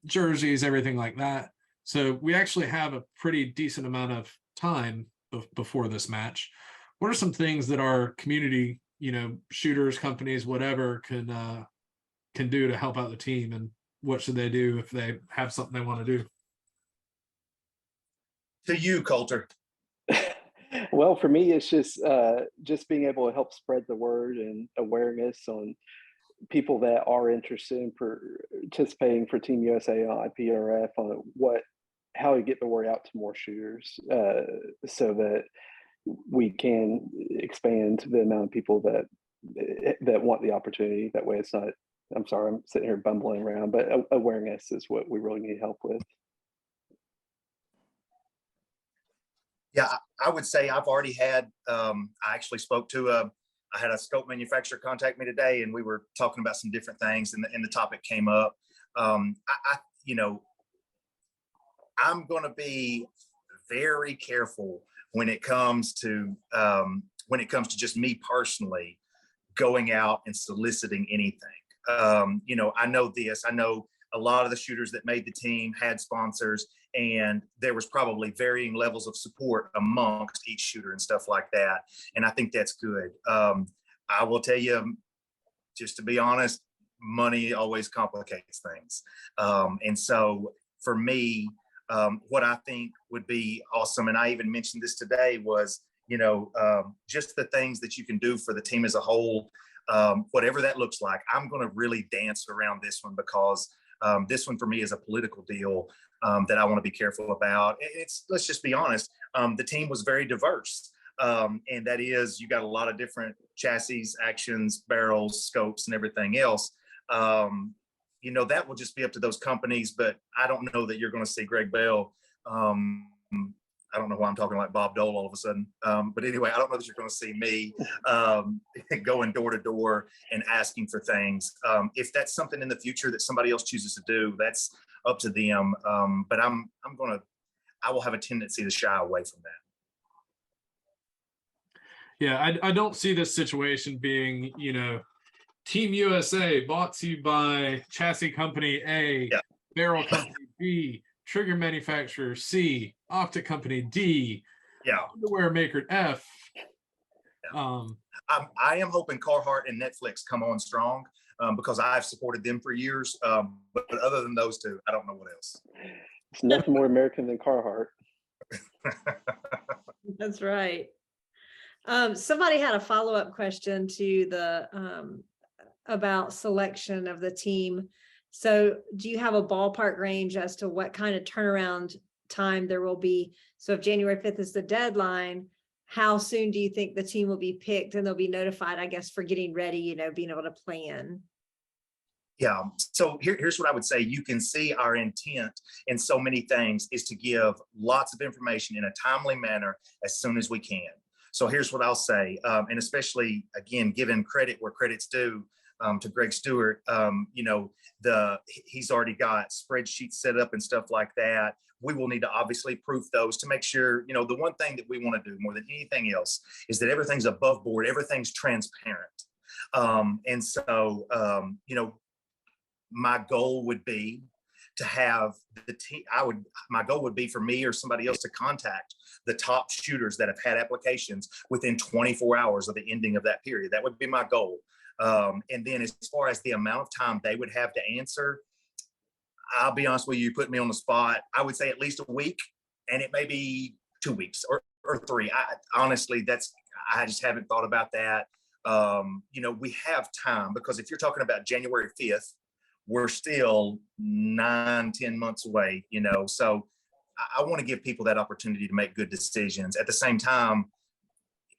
jerseys, everything like that. So we actually have a pretty decent amount of time before this match. What are some things that our community, shooters, companies, whatever, can do to help out the team and what should they do if they have something they want to do? To you, Coulter. Well, for me, it's just being able to help spread the word and awareness on people that are interested in participating for Team USA on IPRF, on how to get the word out to more shooters, so that we can expand the amount of people that want the opportunity. That way, it's not. I'm sorry, I'm sitting here bumbling around, but awareness is what we really need help with. Yeah, I would say I've already had, I actually spoke to I had a scope manufacturer contact me today, and we were talking about some different things, and the topic came up. You know, I'm going to be very careful when it comes to just me personally going out and soliciting anything. You know, I know this. I know a lot of the shooters that made the team had sponsors, and there was probably varying levels of support amongst each shooter and stuff like that. And I think that's good. I will tell you, just to be honest, money always complicates things. And so for me, what I think would be awesome, and I even mentioned this today, was, you know, just the things that you can do for the team as a whole, whatever that looks like. I'm going to really dance around this one, because this one for me is a political deal that I want to be careful about. Let's just be honest, the team was very diverse. And that is, you got a lot of different chassis, actions, barrels, scopes, and everything else. You know, that will just be up to those companies, but I don't know that you're going to see Greg Bell. I don't know why I'm talking like Bob Dole all of a sudden. But anyway, I don't know that you're going to see me going door to door and asking for things. If that's something in the future that somebody else chooses to do, that's up to them. But I will have a tendency to shy away from that. Yeah, I don't see this situation being, you know, Team USA bought to you by chassis company A, yeah, barrel company B, trigger manufacturer C, optic company D, yeah, underwear maker F. Yeah. I am hoping Carhartt and Netflix come on strong, because I've supported them for years. But other than those two, I don't know what else. It's nothing more American than Carhartt. That's right. Somebody had a follow-up question to the about selection of the team. So do you have a ballpark range as to what kind of turnaround time there will be? So if January 5th is the deadline, how soon do you think the team will be picked and they'll be notified, I guess, for getting ready, you know, being able to plan? Yeah. So here's what I would say. You can see our intent in so many things is to give lots of information in a timely manner as soon as we can. So here's what I'll say. And especially, again, giving credit where credit's due, to Greg Stewart, you know, he's already got spreadsheets set up and stuff like that. We will need to obviously proof those to make sure, you know, the one thing that we want to do more than anything else is that everything's above board, everything's transparent. And so, you know, my goal would be to have the team. My goal would be for me or somebody else to contact the top shooters that have had applications within 24 hours of the ending of that period. That would be my goal. And then as far as the amount of time they would have to answer, I'll be honest with you, put me on the spot. I would say at least a week, and it may be 2 weeks or 3. Honestly, I just haven't thought about that. You know, we have time, because if you're talking about January 5th, we're still 9-10 months away, you know. So I want to give people that opportunity to make good decisions. At the same time,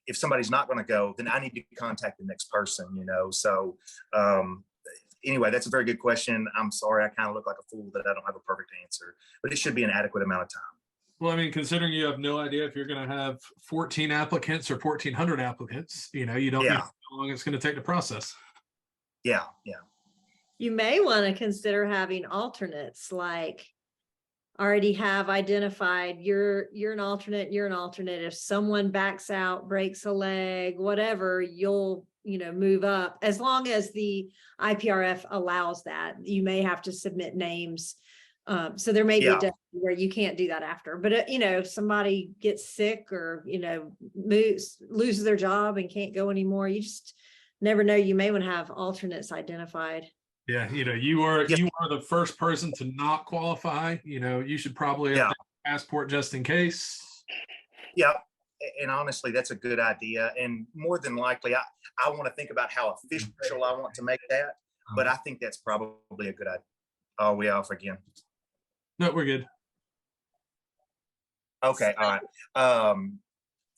if somebody's not going to go, then I need to contact the next person, you know. So anyway, that's a very good question. I'm sorry, I kind of look like a fool that I don't have a perfect answer, but it should be an adequate amount of time. Well, I mean, considering you have no idea if you're going to have 14 applicants or 1,400 applicants, you know, you don't know how long it's going to take to process. Yeah. You may want to consider having alternates, like already have identified you're an alternate, you're an alternate. If someone backs out, breaks a leg, whatever, you'll, you know, move up, as long as the IPRF allows that. You may have to submit names. So there may be a deadline where you can't do that after, but you know, if somebody gets sick or, you know, loses their job and can't go anymore, you just never know. You may want to have alternates identified. Yeah, you are the first person to not qualify. You should probably have a passport just in case. Yeah. And honestly, that's a good idea. And more than likely, I want to think about how official I want to make that. But I think that's probably a good idea. Are we off again? No, we're good. Okay. All right.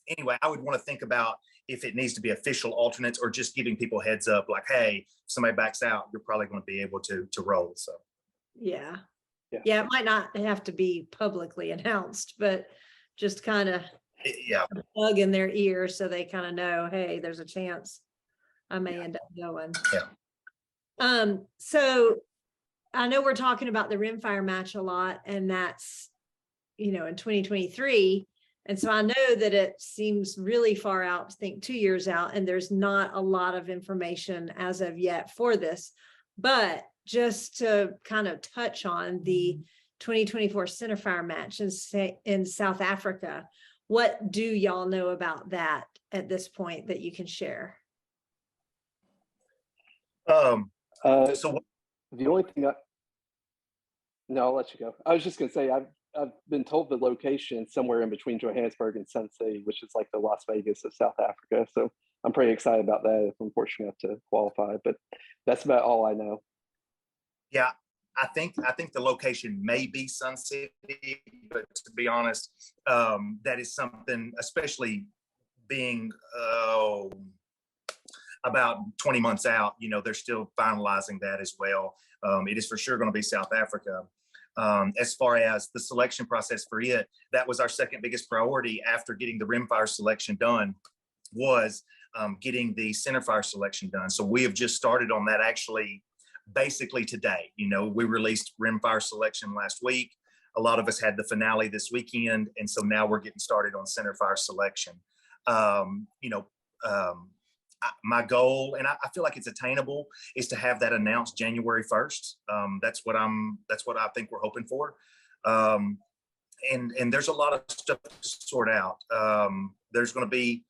Anyway, I would want to think about if it needs to be official alternates or just giving people heads up like, hey, if somebody backs out, you're probably going to be able to roll. So Yeah. Yeah. Yeah, it might not have to be publicly announced, but just kind of plug in their ear so they kind of know, hey, there's a chance I may end up going. Yeah. So I know we're talking about the rimfire match a lot, and that's, in 2023. And so I know that it seems really far out to think 2 years out, and there's not a lot of information as of yet for this. But just to kind of touch on the 2024 centerfire match in South Africa, what do y'all know about that at this point that you can share? So the only thing I'll let you go. I was just going to say, I've been told the location somewhere in between Johannesburg and Sun City, which is like the Las Vegas of South Africa. So I'm pretty excited about that if I'm fortunate enough to qualify, but that's about all I know. Yeah, I think the location may be Sun City, but to be honest, that is something, especially being about 20 months out, they're still finalizing that as well. It is for sure going to be South Africa. As far as the selection process for it, that was our second biggest priority after getting the rimfire selection done, was getting the centerfire selection done. So we have just started on that actually basically today. We released rimfire selection last week. A lot of us had the finale this weekend. And so now we're getting started on centerfire selection. My goal, and I feel like it's attainable, is to have that announced January 1st. That's what I think we're hoping for. And there's a lot of stuff to sort out. There's going to be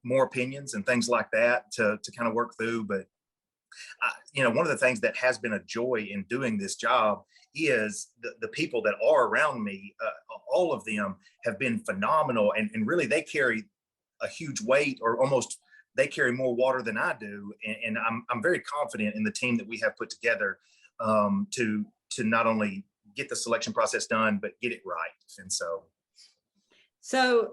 more opinions and things like that to kind of work through. But one of the things that has been a joy in doing this job is the people that are around me. All of them have been phenomenal, and really they carry a huge weight, or almost they carry more water than I do. And I'm very confident in the team that we have put together to not only get the selection process done, but get it right. And so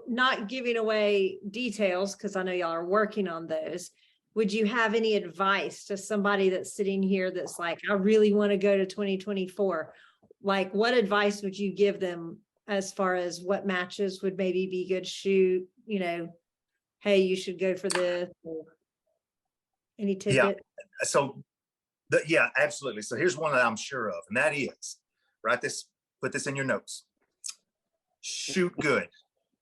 not giving away details, because I know y'all are working on those, would you have any advice to somebody that's sitting here that's like, I really want to go to 2024? Like, what advice would you give them as far as what matches would maybe be good shoot, hey, you should go for this, or any tidbit? Yeah. So, yeah, absolutely. So here's one that I'm sure of, and that is, put this in your notes. Shoot good.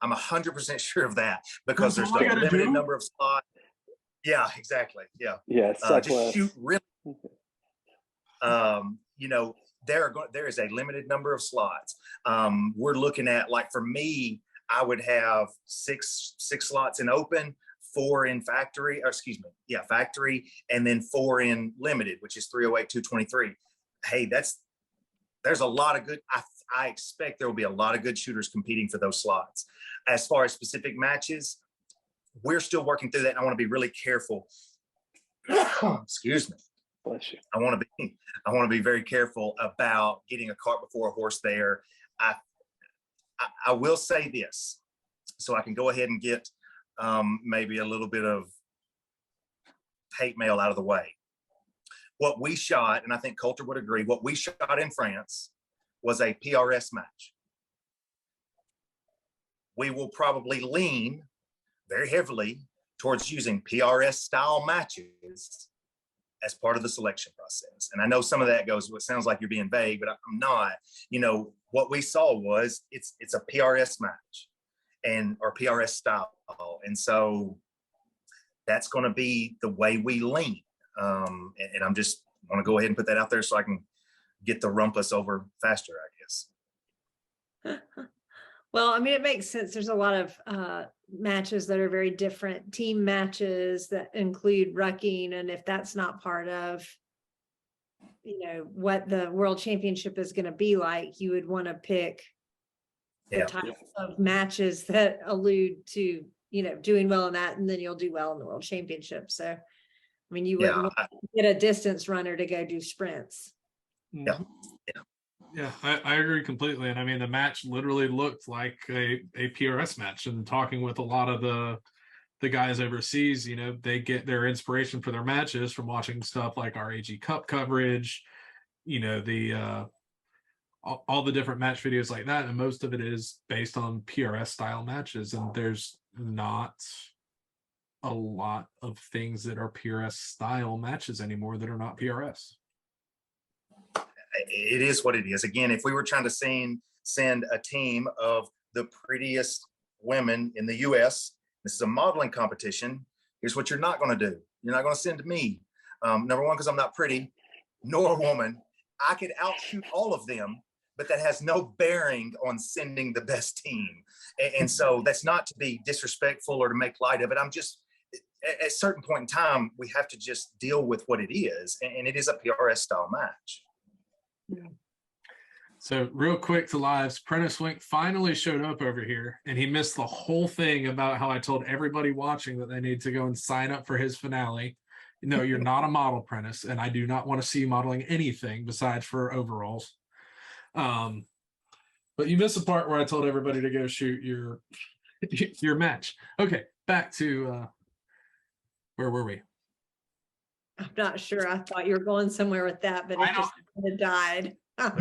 I'm 100% sure of that, because there's a limited number of slots. Yeah, exactly. Yeah. Yeah. Just shoot really. There is a limited number of slots. We're looking at, like, for me, I would have six slots in open, 4 in factory, factory, and then 4 in limited, which is 308, 223. Hey, there's a lot of good. I expect there will be a lot of good shooters competing for those slots. As far as specific matches, we're still working through that, and I want to be really careful. Excuse me. Bless you. I want to be very careful about getting a cart before a horse there. I will say this, so I can go ahead and get maybe a little bit of hate mail out of the way. What we shot, and I think Coulter would agree, what we shot in France was a PRS match. We will probably lean very heavily towards using PRS style matches as part of the selection process. And I know some of that goes, well, it sounds like you're being vague, but I'm not. What we saw was it's a PRS match or PRS style. And so that's going to be the way we lean. And I'm just want to go ahead and put that out there so I can get the rumpus over faster, I guess. Well, I mean, it makes sense. There's a lot of matches that are very different, team matches that include rucking. And if that's not part of what the world championship is going to be like, you would want to pick the Yeah. types of matches that allude to, doing well in that, and then you'll do well in the world championship. So, I mean, you wouldn't want to get a distance runner to go do sprints. Yeah. Yeah, I agree completely. And I mean, the match literally looked like a PRS match. And talking with a lot of the guys overseas, they get their inspiration for their matches from watching stuff like our AG Cup coverage, the all the different match videos like that. And most of it is based on PRS style matches. And there's not a lot of things that are PRS style matches anymore that are not PRS. It is what it is. Again, if we were trying to send a team of the prettiest women in the US, this is a modeling competition. Here's what you're not going to do. You're not going to send me. Number one, because I'm not pretty, nor a woman. I could outshoot all of them, but that has no bearing on sending the best team. And so that's not to be disrespectful or to make light of it. I'm just, at a certain point in time, we have to just deal with what it is. And it is a PRS style match. So real quick to lives, Prentice Wink finally showed up over here, and he missed the whole thing about how I told everybody watching that they need to go and sign up for his finale. No, you're not a model, Prentice, and I do not want to see you modeling anything besides for overalls. But you missed the part where I told everybody to go shoot your match. Okay, back to where were we? I'm not sure. I thought you were going somewhere with that, but it just kind of died. Are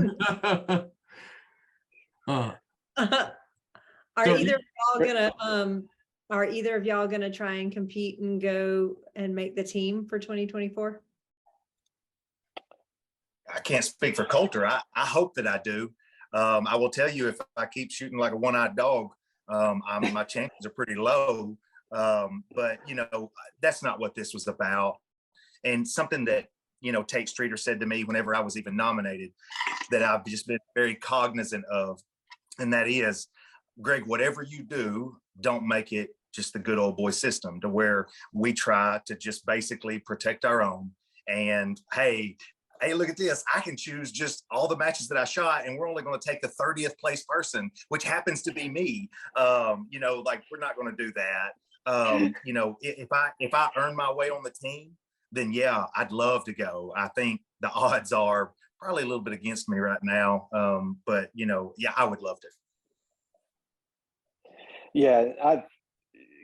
either of y'all gonna try and compete and go and make the team for 2024? I can't speak for Coulter. I hope that I do. I will tell you, if I keep shooting like a one-eyed dog, my chances are pretty low. But that's not what this was about. And something that, Tate Streeter said to me whenever I was even nominated, that I've just been very cognizant of, and that is, Greg, whatever you do, don't make it just the good old boy system to where we try to just basically protect our own. And hey, look at this. I can choose just all the matches that I shot, and we're only going to take the 30th place person, which happens to be me. We're not going to do that. If I earn my way on the team, then yeah, I'd love to go. I think the odds are probably a little bit against me right now. But I would love to. Yeah,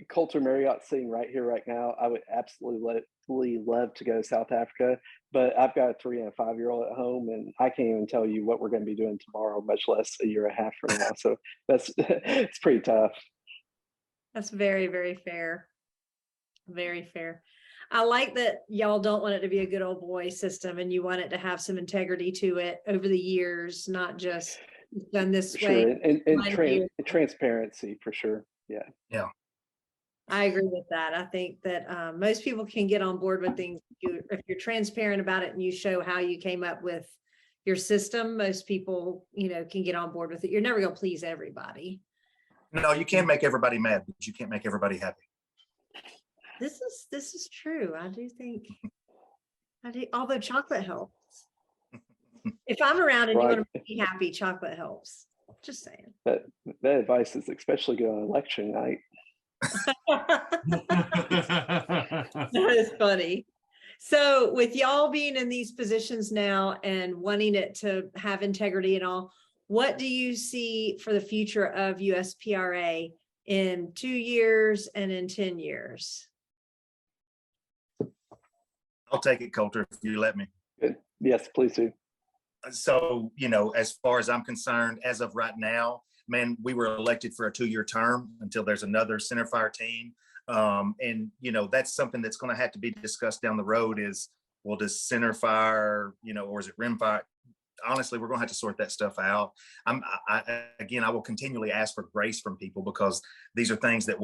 Coulter Mariott sitting right here right now. I would absolutely love to go to South Africa, but I've got a 3 and a 5-year-old at home, and I can't even tell you what we're going to be doing tomorrow, much less a year and a half from now. So it's pretty tough. That's very, very fair. Very fair. I like that y'all don't want it to be a good old boy system, and you want it to have some integrity to it over the years, not just done this way. And transparency for sure. Yeah. I agree with that. I think that most people can get on board with things. If you're transparent about it and you show how you came up with your system, most people, can get on board with it. You're never going to please everybody. No, you can make everybody mad, but you can't make everybody happy. This is true. I do think, although chocolate helps. If I'm around and you want to be happy, chocolate helps. Just saying. That advice is especially good on election night. That is funny. So with y'all being in these positions now and wanting it to have integrity and all, what do you see for the future of USPRA in 2 years and in 10 years? I'll take it, Coulter, if you let me. Good. Yes, please do. So, as far as I'm concerned, as of right now, man, we were elected for a 2-year term until there's another centerfire team. And that's something that's going to have to be discussed down the road is, well, does centerfire, or is it rimfire? Honestly, we're going to have to sort that stuff out. I will continually ask for grace from people because these are things that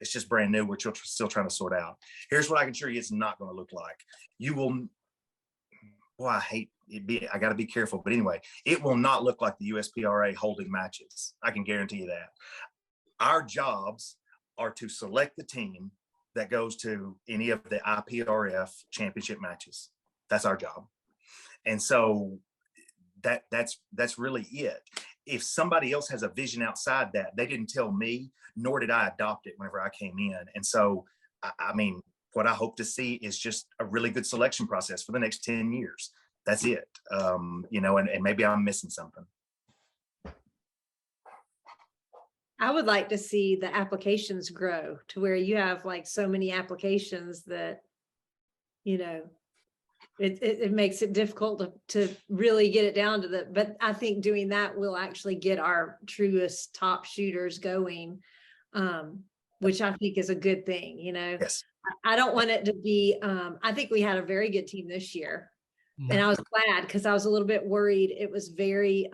it's just brand new. We're still trying to sort out. Here's what I can assure you it's not going to look like. You will, I hate it. I got to be careful. But anyway, it will not look like the USPRA holding matches. I can guarantee you that. Our jobs are to select the team that goes to any of the IPRF championship matches. That's our job. And so that's really it. If somebody else has a vision outside that, they didn't tell me, nor did I adopt it whenever I came in. And so, I mean, what I hope to see is just a really good selection process for the next 10 years. That's it. You know, and maybe I'm missing something. I would like to see the applications grow to where you have like so many applications that, you know, it makes it difficult to really get it down to but I think doing that will actually get our truest top shooters going, which I think is a good thing, you know. Yes. I don't want it to be, I think we had a very good team this year. And I was glad because I was a little bit worried. It was very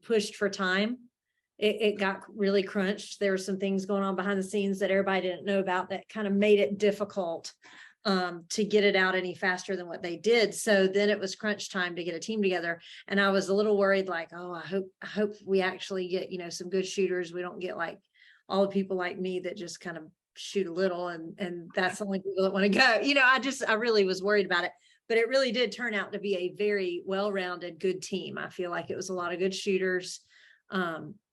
pushed for time. It got really crunched. There were some things going on behind the scenes that everybody didn't know about that kind of made it difficult to get it out any faster than what they did. So then it was crunch time to get a team together. And I was a little worried, like, oh, I hope we actually get, you know, some good shooters. We don't get like all the people like me that just kind of shoot a little and that's the only people that want to go. You know, I really was worried about it. But it really did turn out to be a very well-rounded, good team. I feel like it was a lot of good shooters.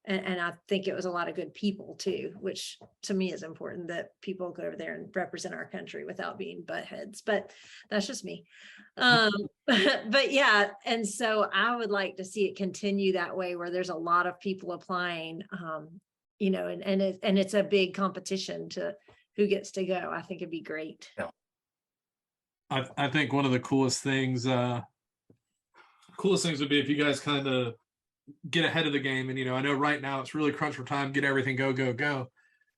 And I think it was a lot of good people too, which to me is important that people go over there and represent our country without being butt heads, but that's just me. But yeah, and so I would like to see it continue that way where there's a lot of people applying, you know, and it's a big competition to who gets to go. I think it'd be great. Yeah. I think one of the coolest things would be if you guys kind of get ahead of the game. And, you know, I know right now it's really crunch for time, get everything go.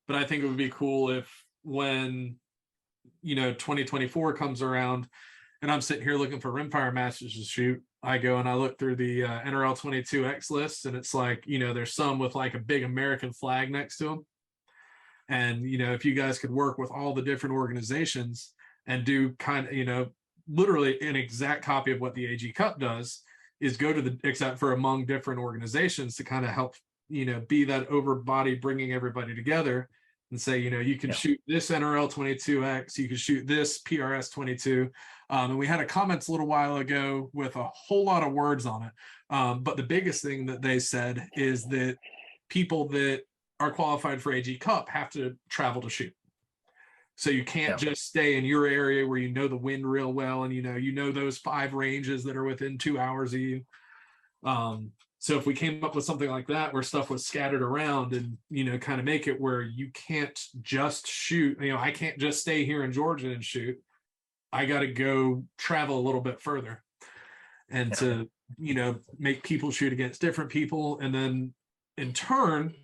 But I think it would be cool if when, you know, 2024 comes around and I'm sitting here looking for rimfire matches to shoot, I go and I look through the NRL 22X list and it's like, you know, there's some with like a big American flag next to them. And, you know, if you guys could work with all the different organizations and do kind of, you know, literally an exact copy of what the AG Cup does, is go to the, except for among different organizations to kind of help, you know, be that over body bringing everybody together and say, you know, you can shoot this NRL 22X, you can shoot this PRS 22. And we had a comments a little while ago with a whole lot of words on it. But the biggest thing that they said is that people that are qualified for AG Cup have to travel to shoot. So you can't just stay in your area where you know the wind real well and you know those 5 ranges that are within 2 hours of you. So if we came up with something like that where stuff was scattered around and, you know, kind of make it where you can't just shoot, you know, I can't just stay here in Georgia and shoot. I got to go travel a little bit further and to, you know, make people shoot against different people. And then in turn,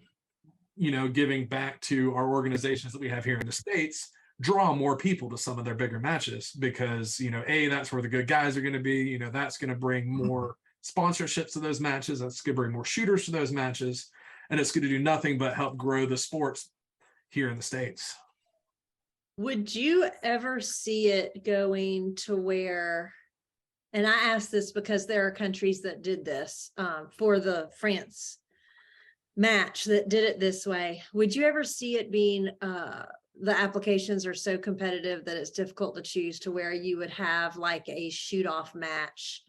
you know, giving back to our organizations that we have here in the States, draw more people to some of their bigger matches because, you know, that's where the good guys are going to be, you know, that's going to bring more sponsorships to those matches. That's going to bring more shooters to those matches. And it's going to do nothing but help grow the sports here in the States. Would you ever see it going to where, and I ask this because there are countries that did this for the France match that did it this way. Would you ever see it being the applications are so competitive that it's difficult to choose to where you would have like a shoot off match?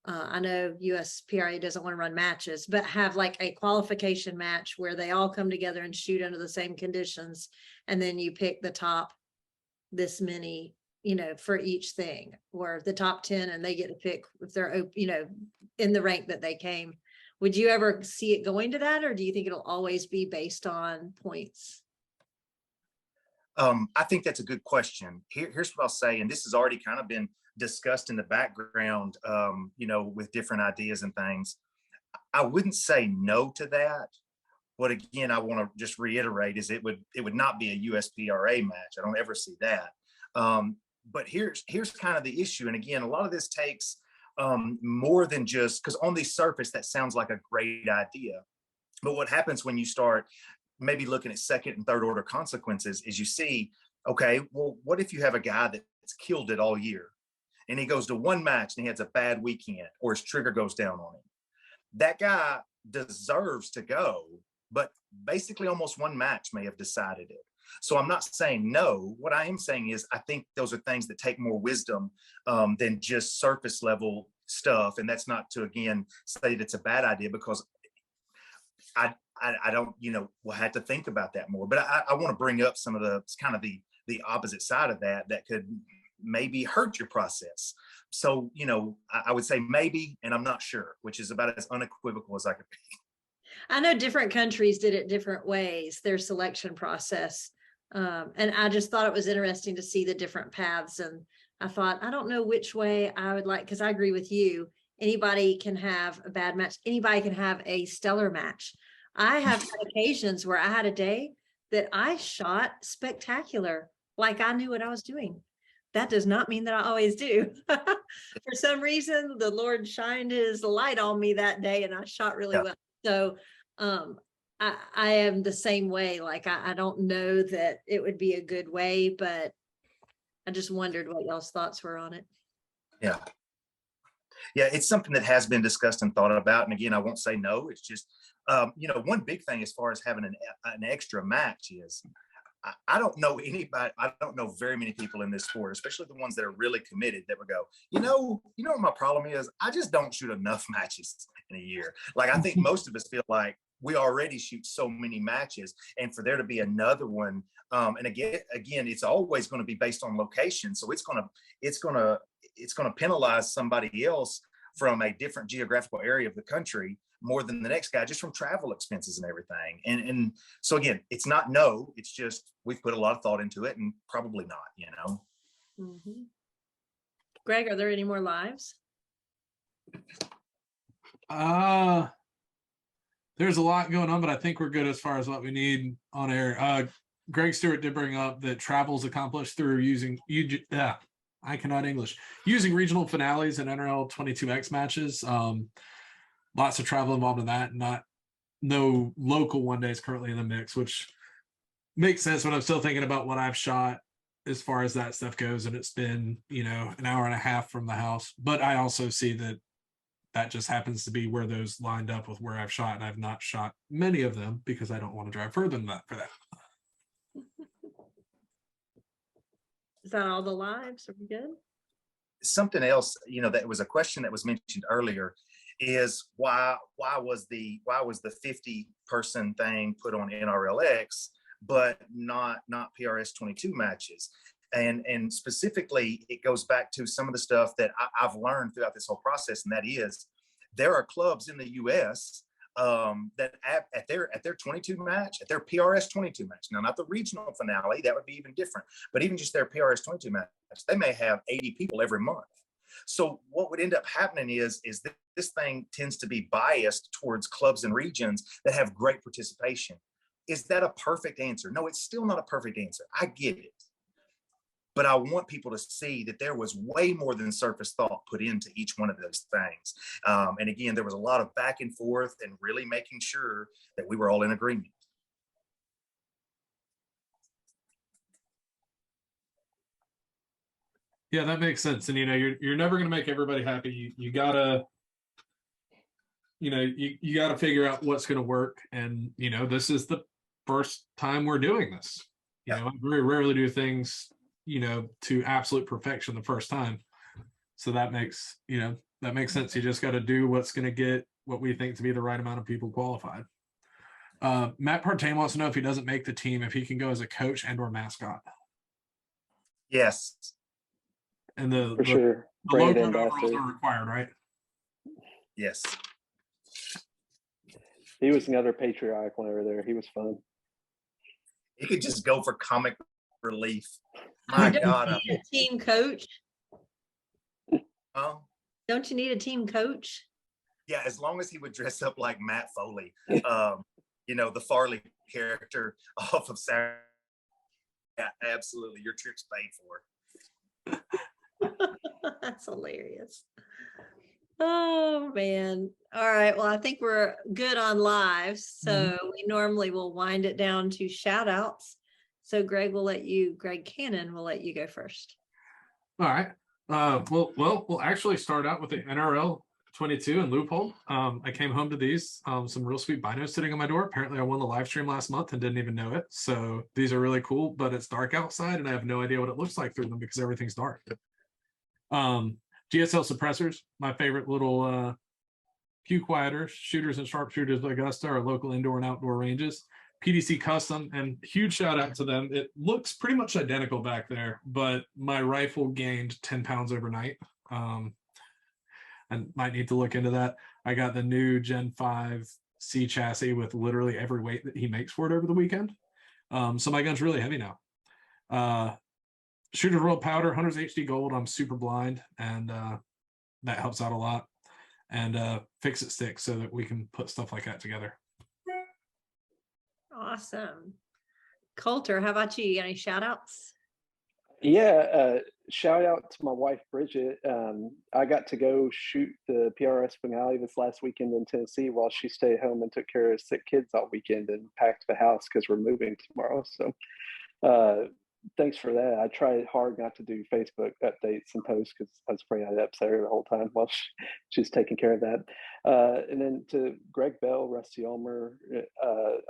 I know USPRA doesn't want to run matches, but have like a qualification match where they all come together and shoot under the same conditions. And then you pick the top this many, you know, for each thing, or the top 10 and they get to pick if they're, you know, in the rank that they came. Would you ever see it going to that, or do you think it'll always be based on points? I think that's a good question. Here's what I'll say, and this has already kind of been discussed in the background, you know, with different ideas and things. I wouldn't say no to that. What again, I want to just reiterate is it would not be a USPRA match. I don't ever see that. But here's kind of the issue. And again, a lot of this takes more than just, because on the surface, that sounds like a great idea. But what happens when you start maybe looking at second and third order consequences is you see, okay, well, what if you have a guy that's killed it all year and he goes to one match and he has a bad weekend or his trigger goes down on him? That guy deserves to go, but basically almost one match may have decided it. So I'm not saying no. What I am saying is I think those are things that take more wisdom than just surface level stuff. And that's not to, again, say that it's a bad idea, because I don't, we'll have to think about that more. But I want to bring up some of the kind of the opposite side of that could maybe hurt your process. So, I would say maybe, and I'm not sure, which is about as unequivocal as I could be. I know different countries did it different ways, their selection process. And I just thought it was interesting to see the different paths. And I thought, I don't know which way I would like, because I agree with you. Anybody can have a bad match. Anybody can have a stellar match. I have had occasions where I had a day that I shot spectacular, like I knew what I was doing. That does not mean that I always do. For some reason, the Lord shined his light on me that day and I shot really well. So I am the same way. Like, I don't know that it would be a good way, but I just wondered what y'all's thoughts were on it. Yeah. Yeah, it's something that has been discussed and thought about. And again, I won't say no. It's just, one big thing as far as having an extra match is, I don't know anybody, I don't know very many people in this sport, especially the ones that are really committed, that would go, what my problem is? I just don't shoot enough matches in a year. Like, I think most of us feel like we already shoot so many matches, and for there to be another one, and again, it's always going to be based on location. So it's going to penalize somebody else from a different geographical area of the country more than the next guy, just from travel expenses and everything. And so again, it's not no, it's just we've put a lot of thought into it, and probably not, Mm-hmm. Greg, are there any more lives? There's a lot going on, but I think we're good as far as what we need on air. Greg Stewart did bring up that travel's accomplished through using I cannot English, using regional finales and NRL 22X matches. Lots of travel involved in that. No local one days currently in the mix, which makes sense when I'm still thinking about what I've shot as far as that stuff goes. And it's been, an hour and a half from the house. But I also see that just happens to be where those lined up with where I've shot. And I've not shot many of them because I don't want to drive further than that for that. Is that all the lives? Are we good? Something else, that was a question that was mentioned earlier, is why was the 50-person thing put on NRLX, but not PRS 22 matches? And specifically, it goes back to some of the stuff that I've learned throughout this whole process, and that is there are clubs in the U.S. That at their 22 match, at their PRS 22 match, now not the regional finale, that would be even different, but even just their PRS 22 match, they may have 80 people every month. So what would end up happening is this thing tends to be biased towards clubs and regions that have great participation. Is that a perfect answer? No, it's still not a perfect answer. I get it. But I want people to see that there was way more than surface thought put into each one of those things. And again, there was a lot of back and forth and really making sure that we were all in agreement. Yeah, that makes sense. And you're never going to make everybody happy. You gotta, you gotta figure out what's going to work. And this is the first time we're doing this. I very rarely do things to absolute perfection the first time. So that makes sense. You just got to do what's going to get what we think to be the right amount of people qualified. Matt Partain wants to know if he doesn't make the team, if he can go as a coach and or mascot. Yes. For And the sure. logo and overalls are required, right? Yes. He was another patriotic one over there. He was fun. He could just go for comic relief. My God. Don't you need a team coach? Oh. Don't you need a team coach? Yeah, as long as he would dress up like Matt Foley, the Farley character off of Saturday. Yeah, absolutely. Your trip's paid for. That's hilarious. Oh man. All right. Well, I think we're good on lives. So we normally will wind it down to shout outs. So Greg Cannon will let you go first. All right. We'll actually start out with the NRL 22 and Loophole. I came home to these, some real sweet binos sitting on my door. Apparently I won the live stream last month and didn't even know it. So these are really cool, but it's dark outside and I have no idea what it looks like through them because everything's dark. GSL suppressors, my favorite little pew quieters, shooters and sharpshooters of Augusta, are local indoor and outdoor ranges. PDC Custom, and huge shout out to them. It looks pretty much identical back there, but my rifle gained 10 pounds overnight. I might need to look into that. I got the new Gen 5 C chassis with literally every weight that he makes for it over the weekend. So my gun's really heavy now. Shooter's World Powder, Hunter's HD Gold. I'm super blind, and that helps out a lot. And Fix It Stick so that we can put stuff like that together. Awesome. Coulter, how about you? You got any shout outs? Yeah, shout out to my wife, Bridget. I got to go shoot the PRS finale this last weekend in Tennessee while she stayed home and took care of sick kids all weekend and packed the house because we're moving tomorrow. So thanks for that. I tried hard not to do Facebook updates and posts because I was afraid I'd upset her the whole time while she's taking care of that. And then to Greg Bell, Rusty Ulmer,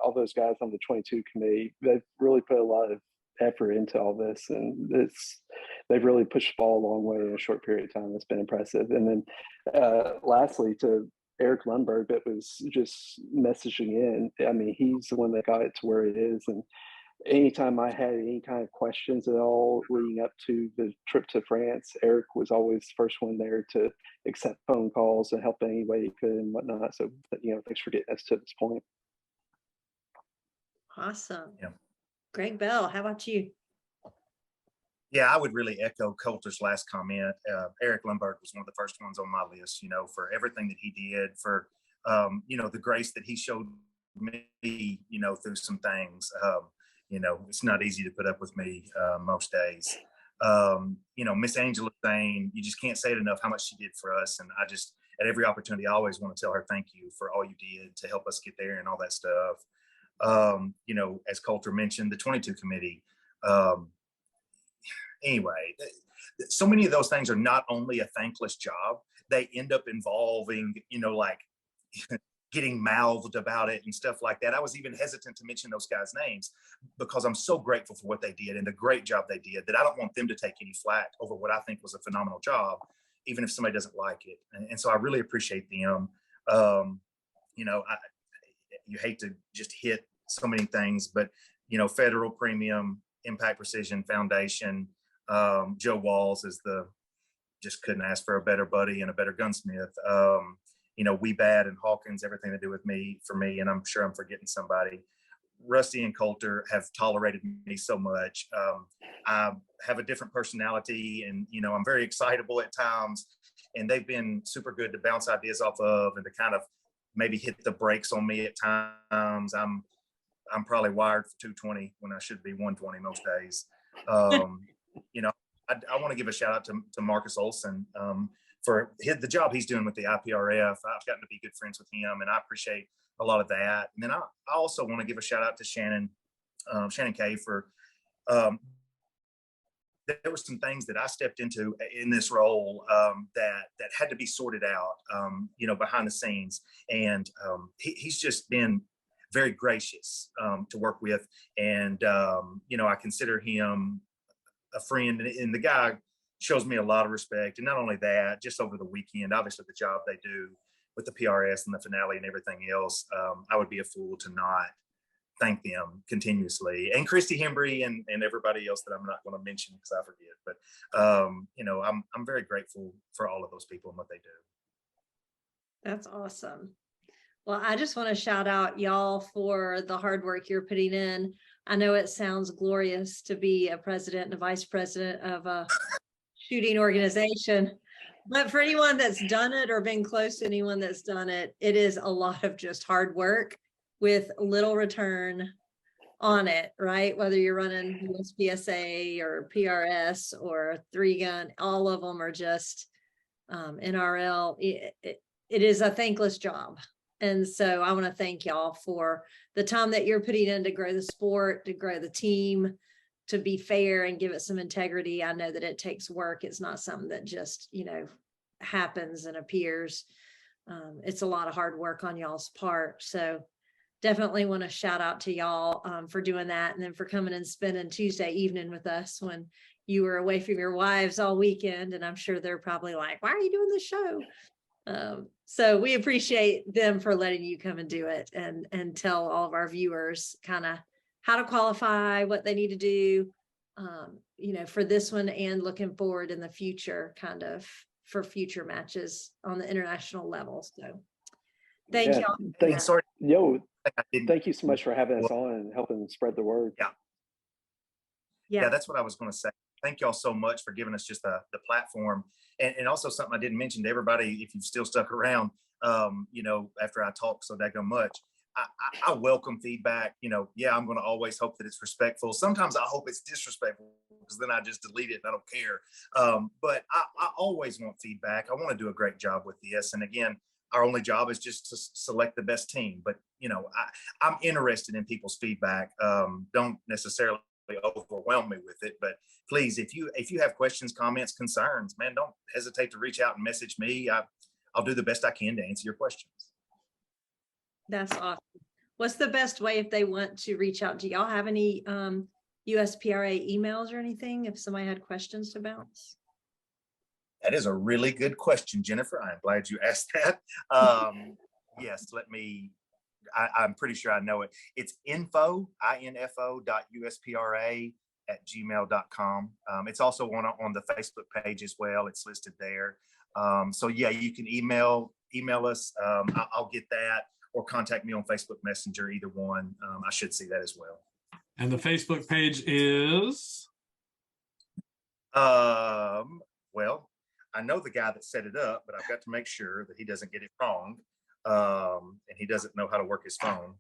all those guys on the 22 committee, they've really put a lot of effort into all this, and they've really pushed the ball a long way in a short period of time. It's been impressive. And then lastly, to Eric Lundberg, that was just messaging in. I mean, he's the one that got it to where it is. And anytime I had any kind of questions at all leading up to the trip to France, Eric was always the first one there to accept phone calls and help any way he could and whatnot. So, thanks for getting us to this point. Awesome. Yeah. Greg Bell, how about you? Yeah, I would really echo Coulter's last comment. Eric Lundberg was one of the first ones on my list, for everything that he did, for, the grace that he showed me, through some things. It's not easy to put up with me most days. Miss Angela Thane, you just can't say it enough how much she did for us. And I just, at every opportunity, I always want to tell her thank you for all you did to help us get there and all that stuff. As Coulter mentioned, the 22 committee. Anyway, so many of those things are not only a thankless job, they end up involving, like getting mouthed about it and stuff like that. I was even hesitant to mention those guys' names because I'm so grateful for what they did and the great job they did that I don't want them to take any flack over what I think was a phenomenal job, even if somebody doesn't like it. And so I really appreciate them. You hate to just hit so many things, but, Federal Premium, Impact Precision Foundation, Joe Walls just couldn't ask for a better buddy and a better gunsmith. We Bad and Hawkins, everything they do for me, and I'm sure I'm forgetting somebody. Rusty and Coulter have tolerated me so much. I have a different personality, and I'm very excitable at times, and they've been super good to bounce ideas off of and to kind of maybe hit the brakes on me at times. I'm probably wired for 220 when I should be 120 most days. I want to give a shout out to Marcus Olson for the job he's doing with the IPRF. I've gotten to be good friends with him, and I appreciate a lot of that. And then I also want to give a shout out to Shannon Kay for there were some things that I stepped into in this role that had to be sorted out, behind the scenes. And he's just been very gracious to work with. And, I consider him a friend, and the guy shows me a lot of respect. And not only that, just over the weekend, obviously the job they do with the PRS and the finale and everything else, I would be a fool to not thank them continuously. And Christy Hembry and everybody else that I'm not going to mention because I forget. But, I'm very grateful for all of those people and what they do. That's awesome. Well, I just want to shout out y'all for the hard work you're putting in. I know it sounds glorious to be a president and a vice president of a shooting organization, but for anyone that's done it or been close to anyone that's done it, it is a lot of just hard work with little return on it, right? Whether you're running USPSA or PRS or 3-gun, all of them are just NRL. It is a thankless job. And so I want to thank y'all for the time that you're putting in to grow the sport, to grow the team, to be fair and give it some integrity. I know that it takes work. It's not something that just, happens and appears. it's a lot of hard work on y'all's part. So definitely want to shout out to y'all for doing that, and then for coming and spending Tuesday evening with us when you were away from your wives all weekend. And I'm sure they're probably like, why are you doing this show? So we appreciate them for letting you come and do it, and tell all of our viewers kind of how to qualify, what they need to do, for this one, and looking forward in the future, kind of for future matches on the international level. So thank Yeah, y'all. And sorry, thank you so much for having us on and helping spread the word. Yeah, that's what I was going to say. Thank y'all so much for giving us just the platform, and also something I didn't mention to everybody, if you've still stuck around, after I talk so daggone much, I welcome feedback. I'm going to always hope that it's respectful. Sometimes I hope it's disrespectful, because then I just delete it and I don't care. But I always want feedback. I want to do a great job with this. And again, our only job is just to select the best team. But, I'm interested in people's feedback. Don't necessarily overwhelm me with it, but please, if you have questions, comments, concerns, man, don't hesitate to reach out and message me. I'll do the best I can to answer your questions. That's awesome. What's the best way if they want to reach out? Do y'all have any USPRA emails or anything if somebody had questions to bounce? That is a really good question, Jennifer. I'm glad you asked that. Yes, I'm pretty sure I know it. It's info.uspra@gmail.com. It's also on the Facebook page as well. It's listed there. So yeah, you can email us. I'll get that, or contact me on Facebook Messenger, either one. I should see that as well. And the Facebook page is? Well, I know the guy that set it up, but I've got to make sure that he doesn't get it wrong. And he doesn't know how to work his phone.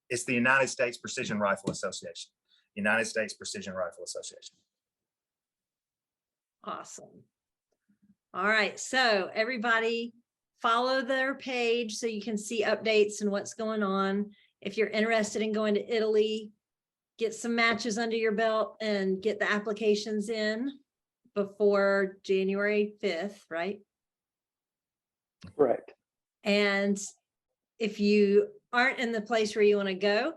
It's the United States Precision Rifle Association. United States Precision Rifle Association. Awesome. All right. So everybody follow their page so you can see updates and what's going on. If you're interested in going to Italy, get some matches under your belt and get the applications in before January 5th, right? Correct. And if you aren't in the place where you want to go,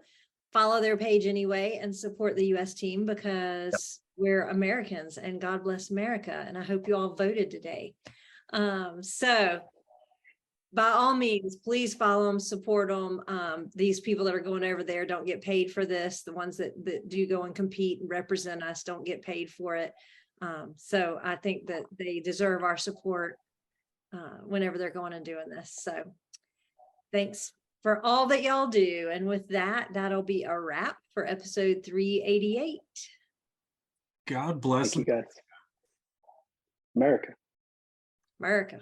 follow their page anyway and support the US team, because we're Americans and God bless America. And I hope you all voted today. So by all means, please follow them, support them. These people that are going over there don't get paid for this. The ones that do go and compete and represent us don't get paid for it. So I think that they deserve our support whenever they're going and doing this. So thanks for all that y'all do. And with that, that'll be a wrap for episode 388. God bless. Thank you, guys. America. America.